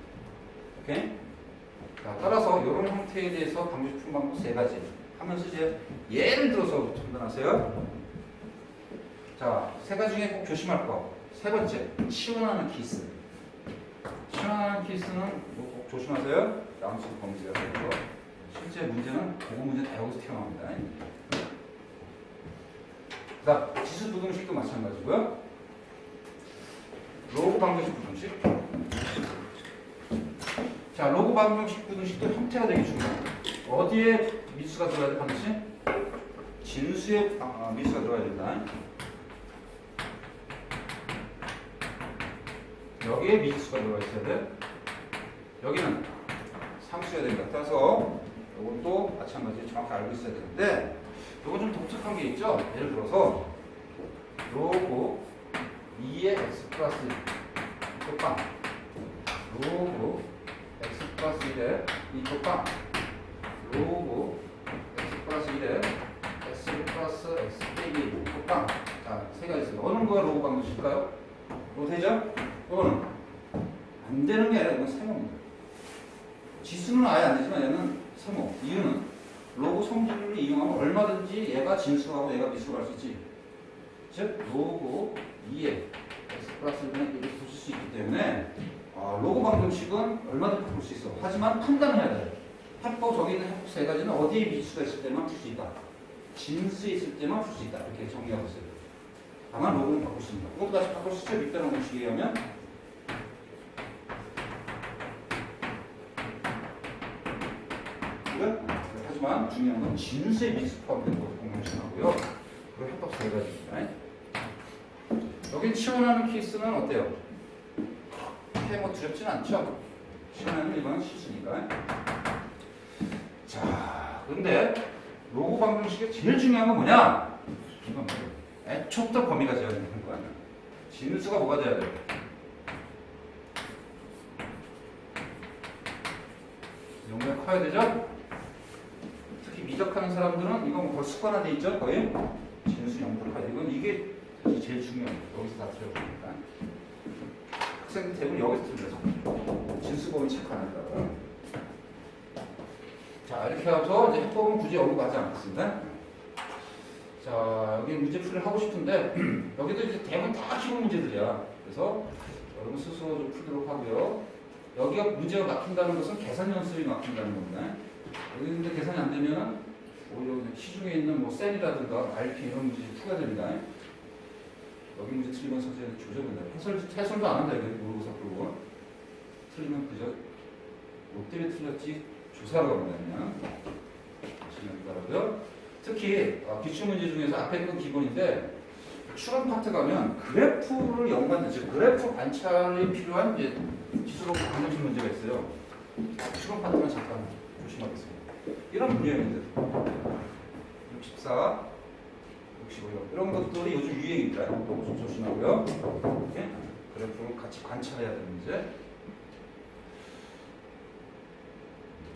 오케이? 자, 따라서 이런 형태에 대해서 방정식 푸는 방법 세 가지 하면서 이제 예를 들어서 판단하세요. 자, 세 가지 중에 꼭 조심할 거. 세 번째, 치환하는 키스. 치환하는 키스는 꼭 조심하세요. 양수 범위가 되고 실제 문제는 보고 문제 다 여기서 튀어나옵니다. 자, 지수 부등식도 마찬가지고요. 로그 방정식 부등식. 자, 로그 방정식 부등식도 형태가 되게 중요해요. 어디에 미수가 들어가야 돼 반드시? 진수에 미수가 들어가야 된다. 여기에 미지수가 들어가 있어야 돼. 여기는 상수여야 됩니다. 따라서 이것도 마찬가지로 정확히 알고 있어야 되는데 이건 좀 독특한 게 있죠. 예를 들어서 로그 2의 x 플러스 1 빵 로그 x 플러스 1의 2 빵 로그 x 플러스 1의 x 플러스 x 빼기 1 빵. 자, 세 가지 있습니다. 어느 거가 로그 방정식일까요? 로그 되죠? 이거는 안 되는 게 아니라 이건 세모입니다. 지수는 아예 안 되지만 얘는 세모. 이유는 로그 성질을 이용하면 얼마든지 얘가 진수하고 얘가 미수가 할 수 있지. 즉 로그 2의 x 플러스 1은 이렇게 보실 수 있기 때문에 로그 방정식은 얼마든지 볼 수 있어. 하지만 판단을 해야 돼. 해법 저기 있는 해법 세 가지는 어디에 미수가 있을 때만 풀 수 있다. 진수에 있을 때만 풀 수 있다. 이렇게 정리하고 있어요. 다만 로그는 바꿀 수 있습니다. 그것도 다시 바꿀 수 있죠. 밑변환 공식에 의하면 하지만 중요한 건 진수의 미수 포함된 것을 공명심하고요. 그리고 해법 세 가지입니다. 여기 치환하는 케이스는 어때요? 뭐 두렵진 않죠? 치환하는 이건 실수니까. 자, 그런데 로그 방정식의 제일 중요한 건 뭐냐? 이건 뭐예요? 애초부터 범위가 제한되는 거야. 진수가 뭐가 돼야 돼? 용량 커야 되죠? 특히 미적하는 사람들은 이건 거의 습관화돼 있죠? 거의 진수 0%까지. 이건 이게 제일 중요해요. 여기서 다 틀려보니까. 학생들 대부분 여기서 틀려서 진수 범위 체크 안 한다고요. 자, 이렇게 해서 이제 해법은 굳이 언급하지 않겠습니다. 자, 여기 문제 풀이를 하고 싶은데 여기도 이제 대부분 다 기본 문제들이야. 그래서 여러분 스스로 좀 풀도록 하고요. 여기가 문제가 막힌다는 것은 계산 연습이 막힌다는 겁니다. 여기 근데 계산이 안 되면 오히려 시중에 있는 뭐 셀이라든가 RP 이런 문제들이 추가됩니다. 여기 문제 틀리면 선생님이 조져본다. 해설도 안 한다. 이거 모르고서 그러고 틀리면 그저 뭐 때문에 틀렸지 조사하러 갑니다. 그냥 보시면 바라고요. 특히 기출문제 중에서 앞에 건 기본인데 추론 파트 가면 그래프를 연관된 즉 그래프 관찰이 필요한 이제 지수로 방정식 문제가 있어요. 추론 파트만 잠깐 조심하겠습니다. 이런 문제입니다. 64, 65 이런 것들이 요즘 유행입니다. 이거 좀 조심하고요. 이렇게 그래프를 같이 관찰해야 되는 문제.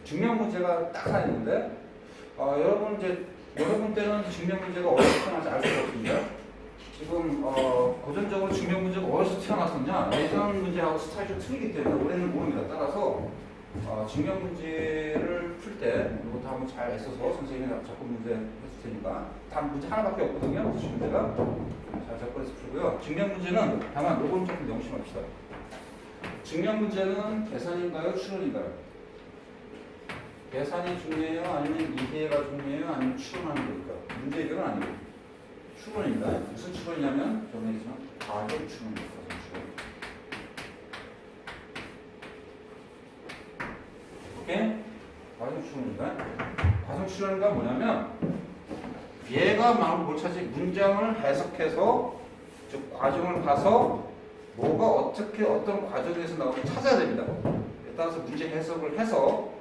증명 문제가 딱 하나 있는데 여러분 때는 증명 문제가 어디서 태어나지 알 수가 없습니다. 지금 고전적으로 증명 문제가 어디서 태어났었냐 예전 문제하고 스타일이 좀 틀리기 때문에 올해는 모릅니다. 따라서 증명 문제를 풀 때 이것도 한번 잘 애써서 선생님이 접근 문제 해줄 테니까 단 문제 하나밖에 없거든요. 기출 문제가 잘 접근해서 풀고요. 증명 문제는 다만 요거는 조금 명심합시다. 증명 문제는 계산인가요? 추론인가요? 계산이 중요해요? 아니면 이해가 중요해요? 아니면 추론하는 거니까? 문제 해결은 아니고 추론입니다. 무슨 추론이냐면 전에 얘기했지만 가격 추론입니다. 가격 추론. 과정 추론인가? 과정 추론인가 뭐냐면 얘가 뭘 찾지? 문장을 해석해서 즉 과정을 봐서 뭐가 어떻게 어떤 과정에서 나오는지 찾아야 됩니다. 따라서 문제 해석을 해서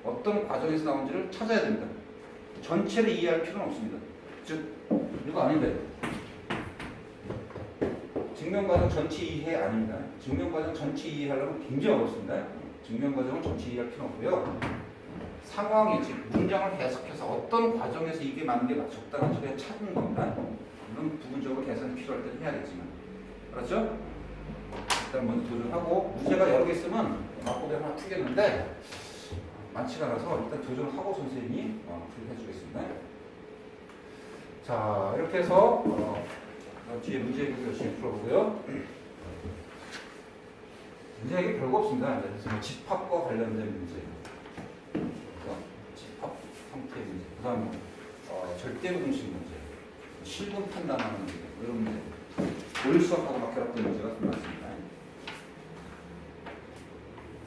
어떤 과정에서 나온지를 찾아야 됩니다. 전체를 이해할 필요는 없습니다. 즉 이거 아닌데 증명과정 전체 이해 아닙니다. 증명과정 전체 이해하려면 굉장히 어렵습니다. 증명과정은 전체 이해할 필요 없고요. 상황이 즉 문장을 해석해서 어떤 과정에서 이게 맞는 게 적당한지 그냥 찾는 겁니다. 물론 부분적으로 계산이 필요할 때는 해야겠지만 알았죠? 일단 먼저 도전하고 문제가 여러 개 있으면 맛보기 하나 풀겠는데 많지가 않아서 일단 도전하고 선생님이 풀게 해주겠습니다. 자 이렇게 해서 뒤에 문제 해결 열심히 풀어보고요. 문제 해결 별거 없습니다. 그래서 집합과 관련된 문제, 집합 형태의 문제, 그 다음에 절대공식 문제, 실분 판단하는 문제, 이런 문제, 오일수학하고 막 결합된 문제가 좀 많습니다.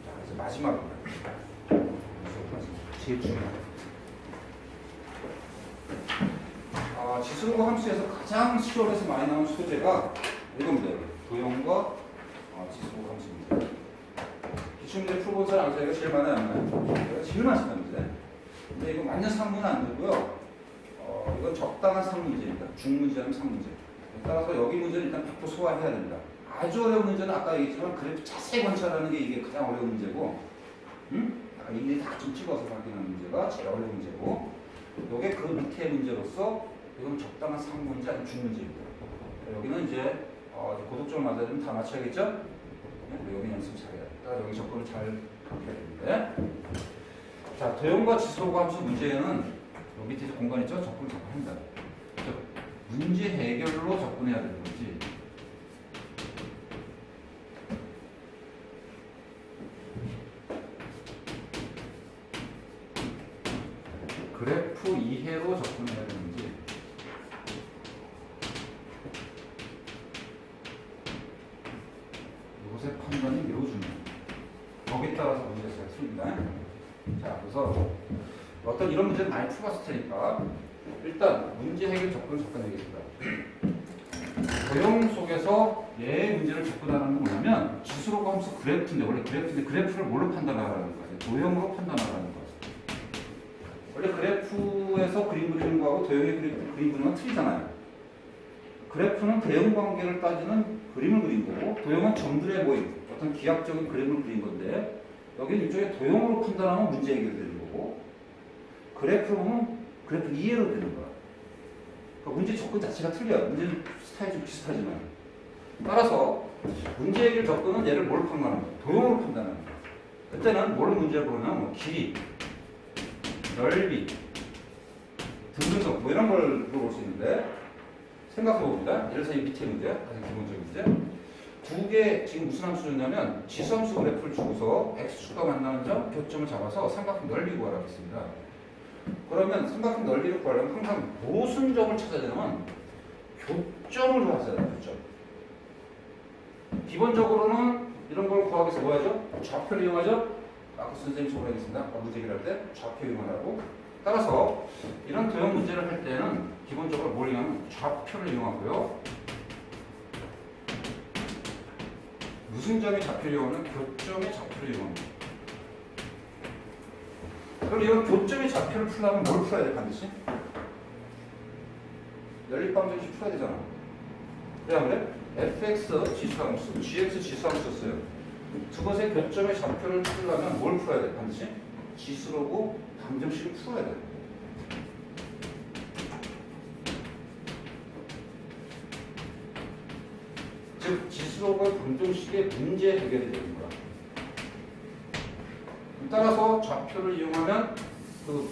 자, 이제 마지막입니다. 제일 중요한. 지수과 함수에서 가장 시험에서 많이 나오는 소재가 이겁니다. 도형과 지수과 함수입니다. 기출문제 풀어본 사람 아세요? 제일 많아요, 안 많아요? 이거 제일 많습니다, 문제. 근데 이거 완전 상문은 안 되고요. 이건 적당한 상문제입니다. 중문제는 상문제. 따라서 여기 문제는 일단 100% 소화해야 됩니다. 아주 어려운 문제는 아까 얘기했지만 그래프 자세히 관찰하는 게 이게 가장 어려운 문제고, 일일이 다 좀 찍어서 확인하는 문제가 제일 어려운 문제고, 이게 그 밑에 문제로서 이건 적당한 상문제 아니면 중문제입니다. 여기는 이제 고득점을 맞아야 되면 다 맞춰야겠죠? 여기 연습 잘해야 돼. 여기 접근을 잘 해야 되는데. 자, 도형과 지수로과 함수 문제에는 여기 밑에 공간 있죠? 접근을 잘 합니다. 문제 해결로 접근해야 되는 거지. 그래프 이해로 접근해야 되는지. 이것의 판단이 매우 중요해요. 거기에 따라서 문제가 틀립니다. 자, 그래서 어떤 이런 문제를 많이 풀어봤을 테니까 일단 문제 해결 접근하겠습니다. 도형 속에서 얘의 문제를 접근하는 건 뭐냐면 지수로과 함수 그래프인데 원래 그래프인데 그래프를 뭘로 판단하라는 거예요? 도형으로 판단하라는 거예요. 원래 그래프에서 그림 그리는 거하고 도형의 그림 그리는 건 틀리잖아요. 그래프는 대응 관계를 따지는 그림을 그린 거고 도형은 점들의 모임, 어떤 기하학적인 그림을 그린 건데 여기는 일종의 도형으로 판단하면 문제 해결되는 거고 그래프로 보면 그래프 이해로 되는 거야. 그러니까 문제 접근 자체가 틀려요. 문제 스타일이 좀 비슷하지만 따라서 문제 해결 접근은 얘를 뭘 판단하는 거야? 도형으로 판단하는 거야. 그때는 뭘 문제를 보면 뭐 길이, 넓이, 등등등 뭐 이런 걸 물어볼 수 있는데 생각해봅니다. 예를 들어서 이 밑에 문제, 가장 기본적인 문제. 두 개 지금 무슨 함수 줬냐면 지수함수 그래프를 주고서 x축과 만나는 점, 교점을 잡아서 삼각형 넓이 구하라고 했습니다. 그러면 삼각형 넓이를 구하려면 항상 무슨 점을 찾아야 되냐면 교점을 구하셔야 돼요. 교점. 기본적으로는 이런 걸 구하기 위해서 뭐 하죠? 좌표를 이용하죠? 아까 선생님 소개하겠습니다. 문제 해결할 때 좌표 이용하라고. 따라서 이런 도형 문제를 할 때는 기본적으로 뭘 이용하면 좌표를 이용하고요. 무슨 점이 좌표를 이용하면 교점의 좌표를 이용합니다. 그럼 이런 교점의 좌표를 풀려면 뭘 풀어야 돼 반드시? 연립방정식 풀어야 되잖아. 왜 안 그래? fx 지수함수, gx 지수함수 썼어요. 두 것의 교점의 좌표를 풀려면 뭘 풀어야 돼 반드시? 지수로고 방정식을 풀어야 돼. 즉 지수로고 방정식의 문제 해결이 되는 거야. 따라서 좌표를 이용하면 그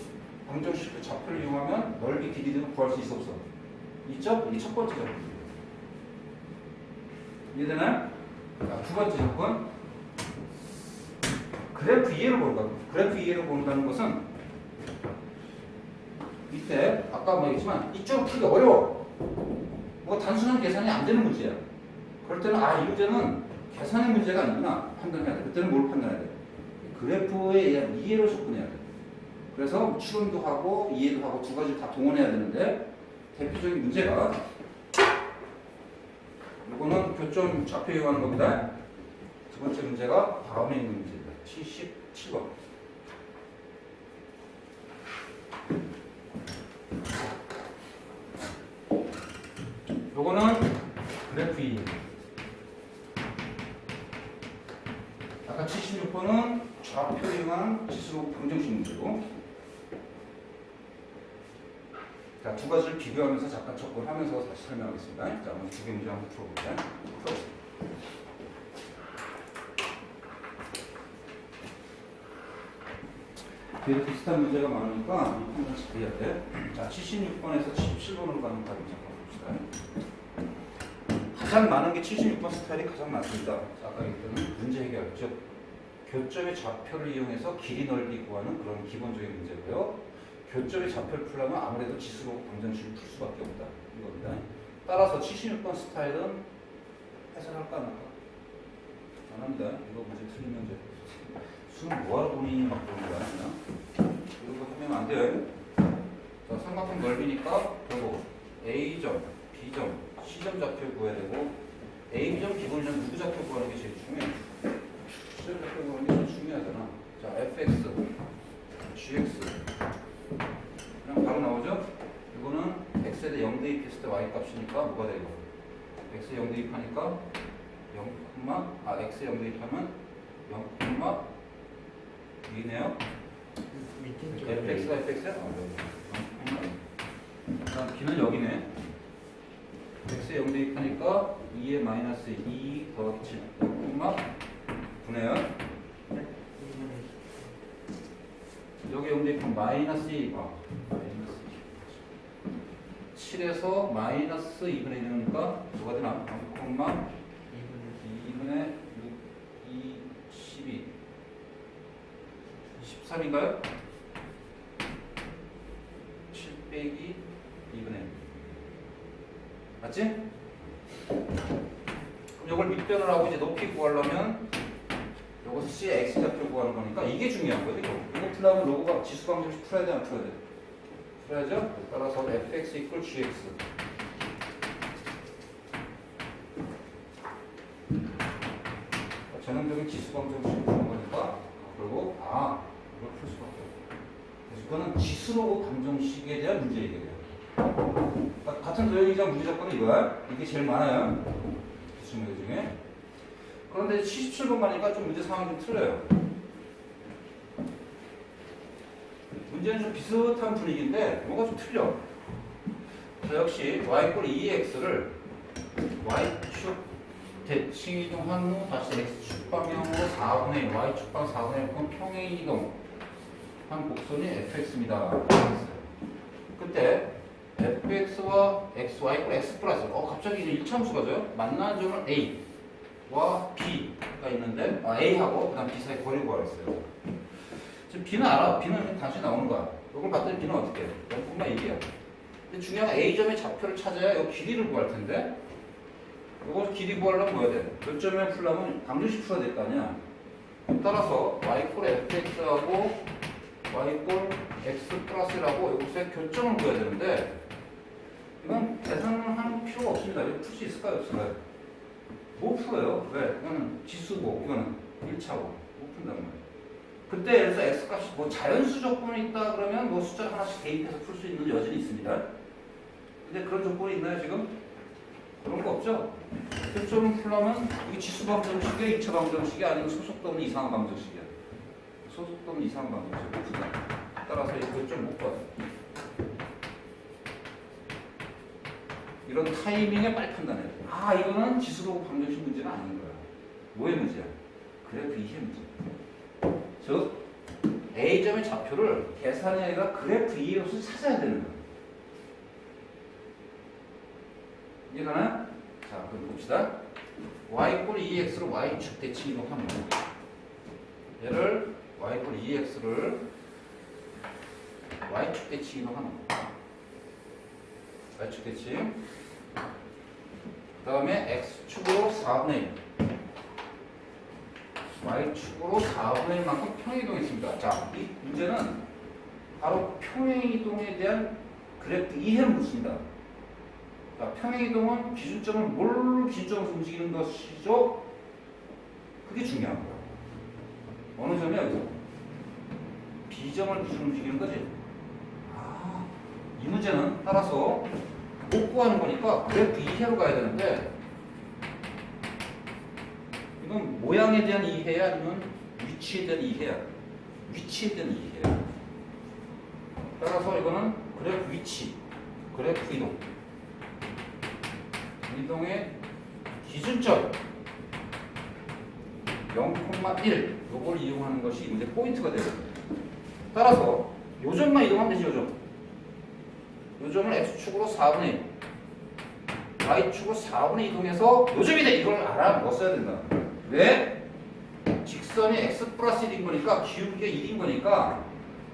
방정식 그 좌표를 이용하면 넓이 길이 등을 구할 수 있어 없어? 있죠? 이게 첫 번째 접근. 이해되나요? 자, 두 번째 접근. 그래프 이해를 보는 거야. 그래프 이해를 본다는 것은 이때 아까 말했지만 이쪽으로 풀기가 어려워. 뭐 단순한 계산이 안 되는 문제야. 그럴 때는 이 문제는 계산의 문제가 아니구나 판단해야 돼. 그때는 뭘 판단해야 돼? 그래프에 의한 이해로 접근해야 돼. 그래서 추론도 하고 이해도 하고 두 가지를 다 동원해야 되는데 대표적인 문제가 이거는 교점 좌표 이용하는 겁니다. 두 번째 문제가 다음에 있는 문제입니다. 77번. 요거는 그래프 2. 아까 76번은 좌표 이용한 지수로 방정식 문제고. 자, 두 가지를 비교하면서 잠깐 접근하면서 다시 설명하겠습니다. 자, 오늘 두 개 문제 한번 풀어볼게요. 뒤에 비슷한 문제가 많으니까 한번 잘 해야 돼. 자, 76번에서 77번으로 가는 과정 잠깐 봅시다. 가장 많은 게 76번 스타일이 가장 많습니다. 자, 아까 얘기했던 문제 해결, 즉 교점의 좌표를 이용해서 길이 넓이 구하는 그런 기본적인 문제고요. 교점의 좌표를 풀려면 아무래도 지수로 방정식을 풀 수밖에 없다. 이겁니다. 따라서 76번 스타일은 해설할까 안 할까? 안 합니다. 이거 문제 틀리면 이제 수능 뭐하러 돈이 막 그런 거야. 그냥 이거 하면 안 돼요. 자, 삼각형 넓이니까 결국 A점, B점, C점 좌표 구해야 되고 A점, B점이랑 누구 좌표 구하는 게 제일 중요해. C점 좌표 구하는 게 제일 중요하잖아. 자, fx, gx 그냥 바로 나오죠? 이거는 x에 대해 0 대입했을 때 y 값이니까 뭐가 돼요? x에 0 대입하니까 0, x에 0 대입하면 0, 2네요? fx가 fx야? 그다음 b는 여기네. x에 0 대입하니까 2에 마이너스 2 더하기 7, 9네요. 여기 0 대입하면 마이너스 2, 마이너스 7에서 마이너스 2분의 1이니까 뭐가 되나? 2분의 6, 2, 12 13인가요? 7 빼기 2분의 1 맞지? 그럼 이걸 밑변을 하고 이제 높이 구하려면 이것을 C의 X 좌표 구하는 거니까 이게 중요한 거예요. 이거 풀려면 로그가 지수 방정식 풀어야 돼, 안 풀어야 돼? 풀어야죠? 따라서 fx equal gx 전형적인 지수 방정식 푸는 거니까 그리고 이걸 풀 수밖에 없고 그래서 이거는 지수로그 방정식에 대한 문제 얘기예요. 같은 도형이자 문제 조건은 이거야. 이게 제일 많아요. 기출 문제 중에. 그런데 77번 가니까 좀 문제 상황이 좀 틀려요. 문제는 좀 비슷한 분위기인데 뭐가 좀 틀려. 자, 역시 y 꼴 2x를 y축 대칭 이동한 후 다시 x축 방향으로 4분의 1, y축 방 4분의 1 그럼 평행 이동한 곡선이 fx입니다. 그때 fx와 x, y 꼴 x 플러스 갑자기 이제 1차함수가 져요. 만나는 점은 a와 b가 있는데 a하고 그 다음 b 사이 거리를 구하랬어요. 지금 b는 알아. b는 단순히 나오는 거야. 이걸 봤더니 b는 어떻게 해? 0,2야. 근데 중요한 건 a점의 좌표를 찾아야 이 길이를 구할 텐데 이거 길이 구하려면 뭐 해야 돼? 몇 점에 풀려면 방정식 풀어야 될 거 아니야. 따라서 y꼴 fx하고 y꼴 x 플러스라고 이곳에 교점을 구해야 되는데 이건 계산을 할 필요가 없습니다. 이거 풀 수 있을까요? 없을까요? 못 풀어요. 왜? 이거는 지수고 이거는 1차고 못 푼단 말이에요. 그때 예를 들어서 x값이 뭐 자연수 조건이 있다 그러면 뭐 숫자 하나씩 대입해서 풀 수 있는 여지는 있습니다. 근데 그런 조건이 있나요 지금? 그런 거 없죠? 교점을 풀려면 이게 지수 방정식이야 2차 방정식이 아니면 소속도 없는 이상한 방정식이야. 소속도 없는 이상한 방정식 못 푼다. 따라서 이 교점 못 봐요. 이런 타이밍에 빨리 판단해야 돼. 이거는 지수로그 방정식 문제는 아닌 거야. 뭐의 문제야? 그래프 2의 문제. 즉 A점의 좌표를 계산이 아니라 그래프 2의 값을 찾아야 되는 거야. 이해가나요? 자, 그럼 봅시다. y꼴 2x로 y축 대칭 이동하면 얘를 y꼴 2x를 y축 대칭 이동하는 거야. y축 대칭. 그 다음에 x축으로 4분의 1 y축으로 4분의 1만큼 평행이동했습니다. 자, 이 문제는 바로 평행이동에 대한 그래프 이해를 묻습니다. 자, 평행이동은 기준점을 뭘 기준점으로 움직이는 것이죠? 그게 중요한 거야. 어느 점이야, 여기서? B점을 기준으로 움직이는 거지. 아, 이 문제는 따라서 못 구하는 거니까 그래프 이해로 가야 되는데, 이건 모양에 대한 이해야, 아니면 위치에 대한 이해야? 위치에 대한 이해야. 따라서 이거는 그래프 위치, 그래프 이동. 이동의 기준점 0,1 요걸 이용하는 것이 이제 포인트가 되는 거예요. 따라서 요점만 이동하면 되지. 요점을 x축으로 4분의 1 y축으로 4분의 2 이동해서 요점이 돼. 이걸 알아먹었어야 된다. 왜? 직선이 x 플러스 1인 거니까 기울기가 1인 거니까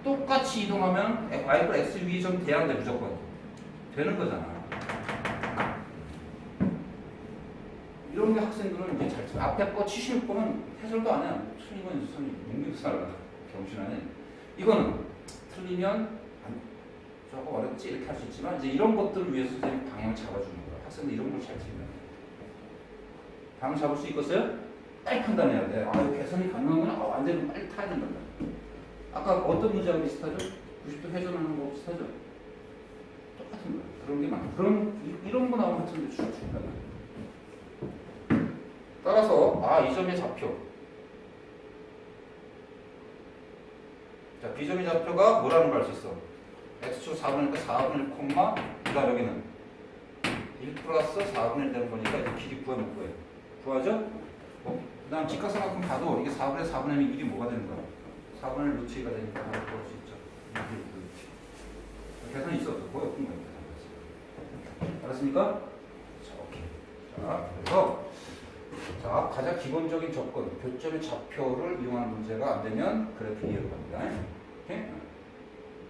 똑같이 이동하면 y 플러스 x 위에 점 돼야 돼. 무조건 되는 거잖아. 이런 게 학생들은 이제 잘 쳐. 앞에 거 76번은 해설도 안 해. 틀리면 선생님 능력살 경신하네. 이거는 틀리면 조금 어렵지 이렇게 할 수 있지만 이제 이런 것들을 위해서 선생님 방향을 잡아주는 거야. 학생들 이런 걸 잘 틀리면 방향 잡을 수 있겠어요? 빨리 판단해야 돼. 아, 이거 개선이 가능하구나. 아, 완전히 빨리 타야 된다. 아까 어떤 문제하고 비슷하죠? 90도 회전하는 거 비슷하죠? 똑같은 거야. 그런 게 많아. 그런 이런 거 나오면 학생들 중요하다. 따라서 이 점의 좌표. 자, B점의 좌표가 뭐라는 걸 알 수 있어? x축 4분의 1, 4분의 1, 그 다음 여기는 1 플러스 4분의 1 되는 거니까 이제 길이 구해놓을 거예요. 구하죠? 그 다음 직각삼각형 봐도 이게 4분의 4분의 1이 뭐가 되는 거야? 4분의 1 루트 2가 되니까 바로 구할 수 있죠. 계산이 있어. 거의 없는 거예요. 계산. 알았습니까? 자, 오케이. 자, 그래서 자, 가장 기본적인 조건, 교점의 좌표를 이용하는 문제가 안 되면 그래프 이해로 갑니다. 오케이?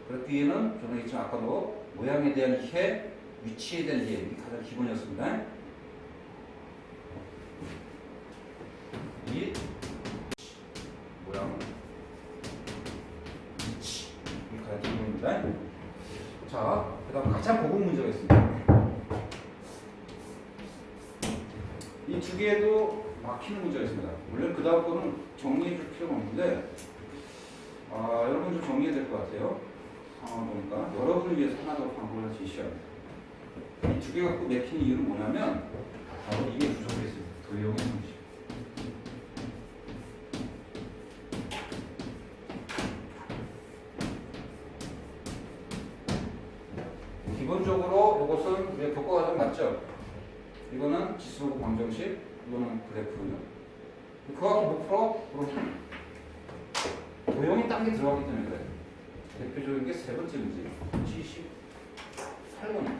그래프 이해는 저는 있지만 아까도 모양에 대한 이해, 위치에 대한 이해, 이게 가장 기본이었습니다. 이 모양, 위치, 이게 가장 기본입니다. 자, 그 다음 가장 고급 문제가 있습니다. 이 두 개도 막히는 문제가 있습니다. 물론 그 다음 거는 정리해 줄 필요가 없는데, 여러분 좀 정리해야 될 것 같아요. 상황을 보니까. 여러분을 위해서 하나 더 방법을 제시해야 합니다. 이 두 개 갖고 맥히는 이유는 뭐냐면, 바로 이게 부족해 있습니다. 도형의 상식. 기본적으로 이것은 우리가 교과과정 맞죠? 이거는 지수고 방정식, 이거는 그래프고요. 그거 갖고 못 풀어? 그러면 도형이 딴 게 들어가기 때문에 그래요. 대표적인 게 세 번째 문제, 78번.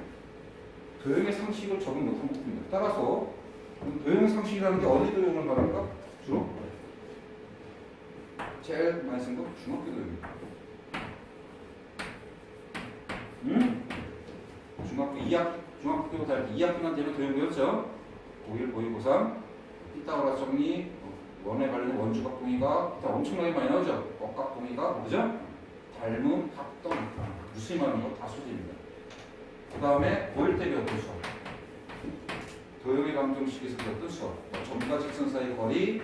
도형의 상식을 적용 못한 부분입니다. 따라서 도형의 상식이라는 게 어디 도형을 말할까? 주로? 제일 많이 쓴 거 중학교 도형입니다. 중학교 2학기, 중학교 다닐 때 2학기만 되면 도형 배웠죠? 고1, 고2, 고3 피타고라스 정리, 원에 관련된 원주각동의가 엄청나게 많이 나오죠? 억각동의가 그죠? 닮음, 합동, 무수히 많은 거 다 소재입니다. 그 다음에 고1 때 배웠던 수업, 도형의 방정식에서 배웠던 수업, 점과 직선 사이 거리,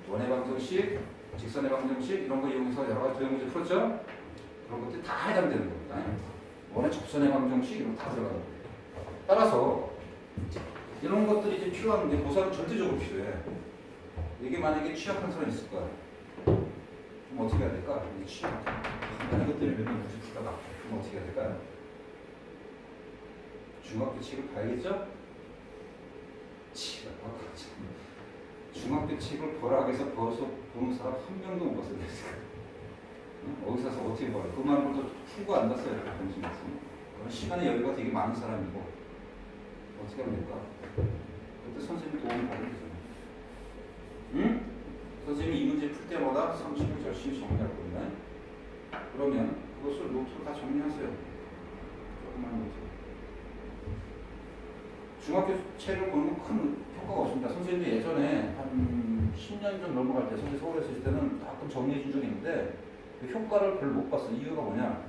원의 방정식, 직선의 방정식 이런 거 이용해서 여러 가지 도형 문제 풀었죠? 그런 것들이 다 해당되는 겁니다. 원의 접선의 방정식 이런 거 다 들어가는 거예요. 따라서 이런 것들이 이제 필요한데 고사는 절대적으로 필요해. 이게 만약에 취약한 사람이 있을 거야. 그럼 어떻게 해야 될까? 이게 취약. 이것들을 몇번 굳이 풀다가 그럼 어떻게 해야 될까요? 중학교 책을 봐야겠죠? 중학교 책을 보라 해서 벌써 보는 사람 한 명도 못 봤어요. 어디서 가서 어떻게 봐요? 그만 것도 풀고 앉았어요. 이렇게 정신 없으면. 시간의 여유가 되게 많은 사람이고 어떻게 하면 될까? 그때 선생님 도움을 받으면 되잖아요. 응? 선생님이 이 문제 풀 때마다 상식을 열심히 정리할 겁니다. 그러면 그것을 노트로 다 정리하세요. 조금만 노트. 중학교 책을 보는 건 큰 효과가 없습니다. 선생님이 예전에 한 10년 전 넘어갈 때 선생님 서울에 있을 때는 가끔 정리해 준 적이 있는데 그 효과를 별로 못 봤어. 이유가 뭐냐?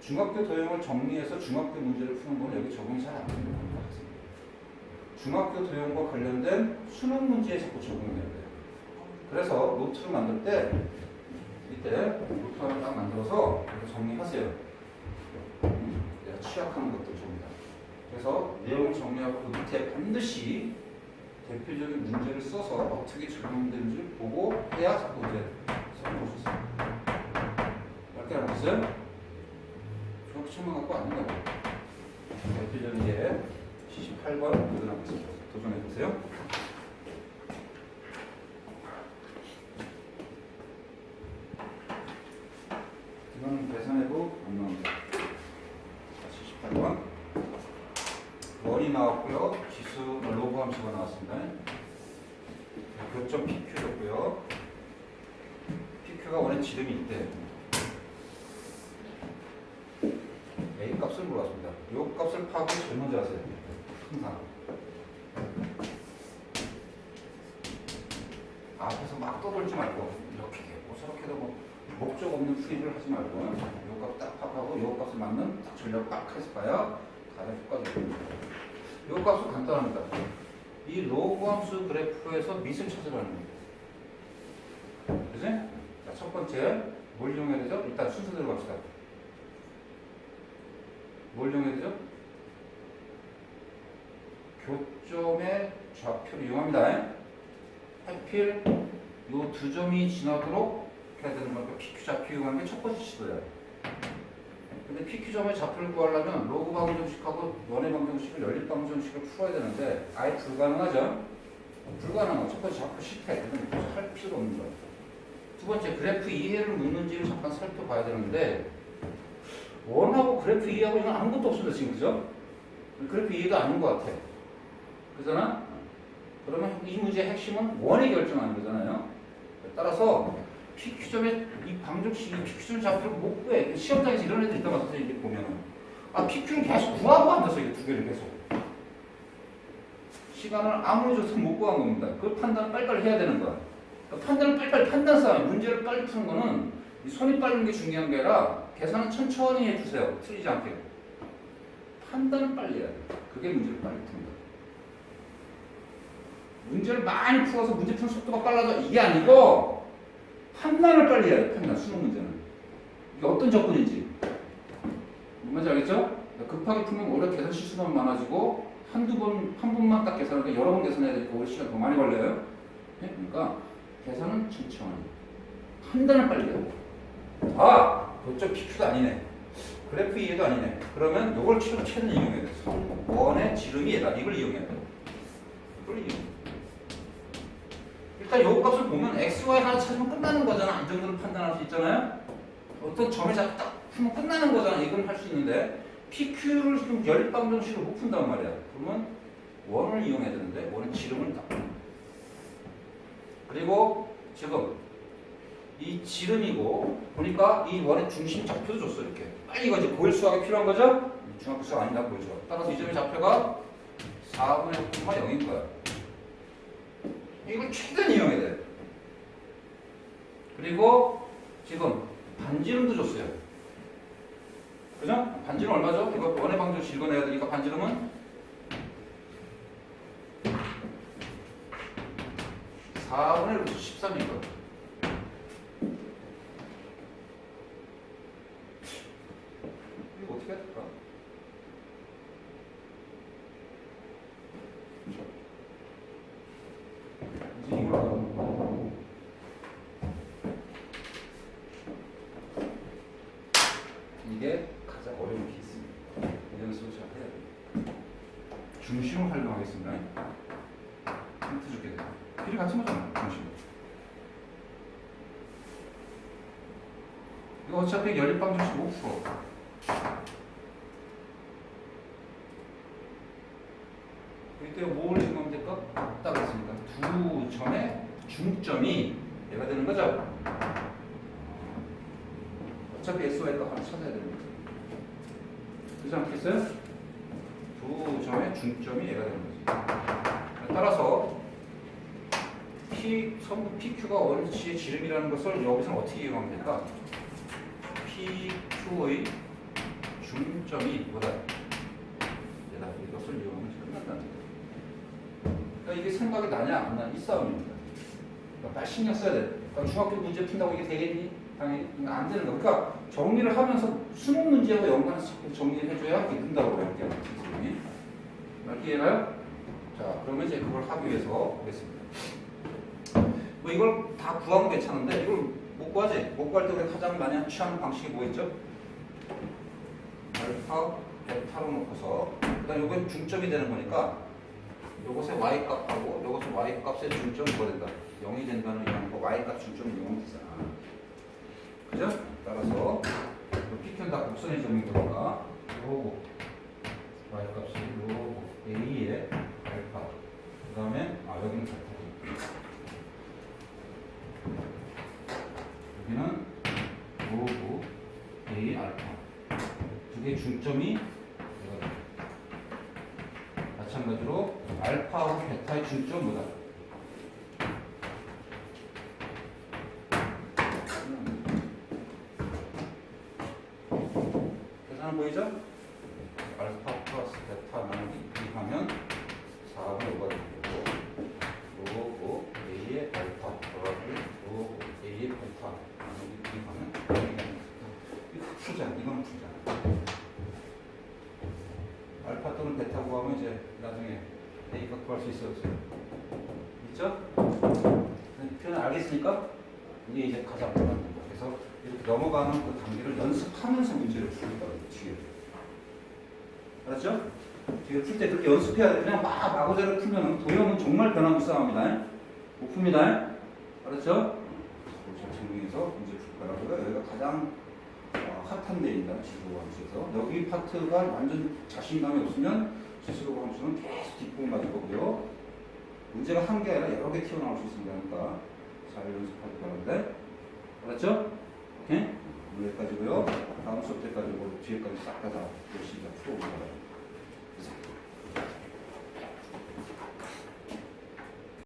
중학교 도형을 정리해서 중학교 문제를 푸는 건 여기 적용이 잘 안 되는 겁니다. 중학교 도형과 관련된 수능 문제에 자꾸 적용돼야 돼요. 그래서 노트를 만들 때 이때 노트 하나 딱 만들어서 이렇게 정리하세요. 내가 취약하는 것들 전부 다. 그래서 내용을 정리하고 그 밑에 반드시 대표적인 문제를 써서 어떻게 적용되는지 보고 해야 자꾸 이제 써볼 수 있어요. 몇 개나 봤어요? 중학교 책만 갖고 안 된다고. 대표적인 게 78번 도전하겠습니다. 도전해보세요. 이거는 계산해도 안 나옵니다. 78번. 원이 나왔고요. 지수, 로그 함수가 나왔습니다. 교점 PQ였고요. PQ가 원의 지름이 있대. A 값을 물어봤습니다. 이 값을 파악을 제일 먼저 하세요. 항상. 앞에서 막 떠돌지 말고 이렇게 뭐 저렇게도 뭐 목적 없는 풀이를 하지 말고 이 값 딱 파악하고 이 값을 맞는 딱 전략 딱 해서 봐야 가장 효과적입니다. 이 값은 간단합니다. 이 로그 함수 그래프에서 밑을 찾으라는 겁니다. 그지? 자, 첫 번째 뭘 이용해야 되죠? 일단 순서대로 갑시다. 뭘 이용해야 되죠? 교점의 좌표를 이용합니다. 하필 이 두 점이 지나도록 해야 되는 거니까 PQ 좌표 이용하는 게 첫 번째 시도예요. 근데 PQ점의 좌표를 구하려면 로그 방정식하고 원의 방정식을 연립 방정식을 풀어야 되는데 아예 불가능하죠? 불가능하고 첫 번째 좌표 실패. 이건 할 필요가 없는 거예요. 두 번째 그래프 이해를 묻는지를 잠깐 살펴봐야 되는데 원하고 그래프 이해하고 이건 아무것도 없습니다. 지금 그죠? 그래프 이해가 아닌 것 같아. 그잖아? 그러면 이 문제의 핵심은 원이 결정하는 거잖아요. 따라서 PQ점의 이 방정식이 PQ점 좌표를 못 구해. 시험장에서 이런 애들 있다가 선생님 이렇게 보면은 PQ를 계속 구하고 앉아서 이게 두 개를 계속 시간을 아무리 줘도 못 구한 겁니다. 그 판단을 빨리빨리 해야 되는 거야. 그러니까 판단을 빨리빨리 판단 싸움, 문제를 빨리 푸는 거는 이 손이 빠른 게 중요한 게 아니라 계산은 천천히 해주세요. 틀리지 않게. 판단을 빨리 해야 돼. 그게 문제를 빨리 푸는 거야. 문제를 많이 풀어서 문제 푸는 속도가 빨라져 이게 아니고 판단을 빨리 해야 돼. 판단, 수능 문제는. 이게 어떤 조건인지. 뭔지 알겠죠? 급하게 풀면 오히려 계산 실수만 많아지고 한 번만 딱 계산하니까 여러 번 계산해야 되니까 오히려 시간 더 많이 걸려요. 네? 그러니까 계산은 천천히. 판단을 빨리 해야 돼. 그쪽 PQ도 아니네. 그래프 이해도 아니네. 그러면 이걸 최대한 이용해야 돼. 원의 지름이 얘다. 이걸 이용해야 돼. 이걸 이용해. 일단 요 값을 보면 x, y 하나 찾으면 끝나는 거잖아. 이 정도는 판단할 수 있잖아요. 어떤 점에 잡고 딱 풀면 끝나는 거잖아. 이건 할 수 있는데 PQ를 지금 연립 방정식을 못 푼단 말이야. 그러면 원을 이용해야 되는데 원의 지름을 딱. 그리고 지금 이 지름이고 보니까 이 원의 중심 좌표도 줬어. 이렇게 빨리 이거 이제 고일 수학이 필요한 거죠. 중학교 수학 아니다 고일 수학. 따라서 이 점의 좌표가 4분의 0,0인 거야. 이걸 최대한 이용해야 돼. 그리고 지금 반지름도 줬어요. 그죠? 반지름 얼마죠? 이거 원의 방정식 읽어내야 되니까 반지름은 4분의 13인 거예요. 이거 어떻게 해야 될까? 이게 가장 어려운 케이스입니다. 이런 식으로 잘 해야 돼요. 중심을 활용하겠습니다. 힌트 줄게 돼요. 길이 같은 거잖아요. 중심. 이거 어차피 연립 방정식 못 풀어. 이때 뭘 읽으면 될까? 딱 있으니까 두 점의 중점이 얘가 되는 거죠. 어차피 SY가 하나 찾아야 되는 거죠. 그렇지 않겠어요? 두 점의 중점이 얘가 되는 거지. 따라서 선분 PQ가 원치의 지름이라는 것을 여기서는 어떻게 이용하면 될까? PQ의 중점이 뭐다? 얘다. 이것을 이용하면 끝난다는 거예요. 그러니까 이게 생각이 나냐 안 나냐 이 싸움입니다. 그러니까 빨리 신경 써야 돼. 그러니까 중학교 문제 푼다고 이게 되겠니? 당연히 안 되는 거. 그러니까 정리를 하면서 수능 문제하고 연관해서 자꾸 정리를 해줘야 이게 된다고 그래요. 선생님이. 이렇게 이해가요? 자, 그러면 이제 그걸 하기 위해서 보겠습니다. 뭐 이걸 다 구하면 괜찮은데 이걸 못 구하지? 못 구할 때 우리가 가장 많이 취하는 방식이 뭐였죠? 알파, 베타로 놓고서 그다음 요게 중점이 되는 거니까 요것의 y 값하고 요것의 y 값의 중점이 뭐가 된다? 0이 된다는 이런 거 y 값 중점이 0이 되잖아. 그죠? 따라서 PQ는 다 곡선의 점인 거니까 요거 y 값이 요거 a의 알파 그 다음에 여기는 베타 여기는 로그 a 알파 두 개의 중점이 마찬가지로 알파하고 베타의 중점 뭐다? 계산 보이죠? 알파 플러스 베타 나누기 2 하면 4분의 5가 되고 로그 a의 알파 더하기 로그 a의 베타 나누기 2 하면 2가 됩니다. 이거 풀자. 이건 풀자. 알파 또는 베타 구하면 이제 나중에 A가 구할 수 있어요. 있죠? 표현 알겠습니까? 이게 이제 가장 중요한 겁니다. 그래서 이렇게 넘어가는 그 단계를 연습하면서 문제를 풀다 뒤에. 알았죠? 뒤에 풀 때 그렇게 연습해야 돼. 그냥 막 마구자를 풀면 도형은 정말 변화무쌍합니다. 못 풉니다. 알았죠? 잘 정리해서 문제 풀 거라고요. 여기가 가장 핫한 데입니다. 지수로 함수에서 여기 파트가 완전 자신감이 없으면 지수로 함수는 계속 뒷부분 가지고 오고요. 문제가 한 개 아니라 여러 개 튀어나올 수 있습니다. 그러니까 잘 연습할 거라는데 알았죠? 오케이? 여기까지고요. 다음 수업 때까지 뒤에까지 싹 다 열심히 풀어보도록 하겠습니다.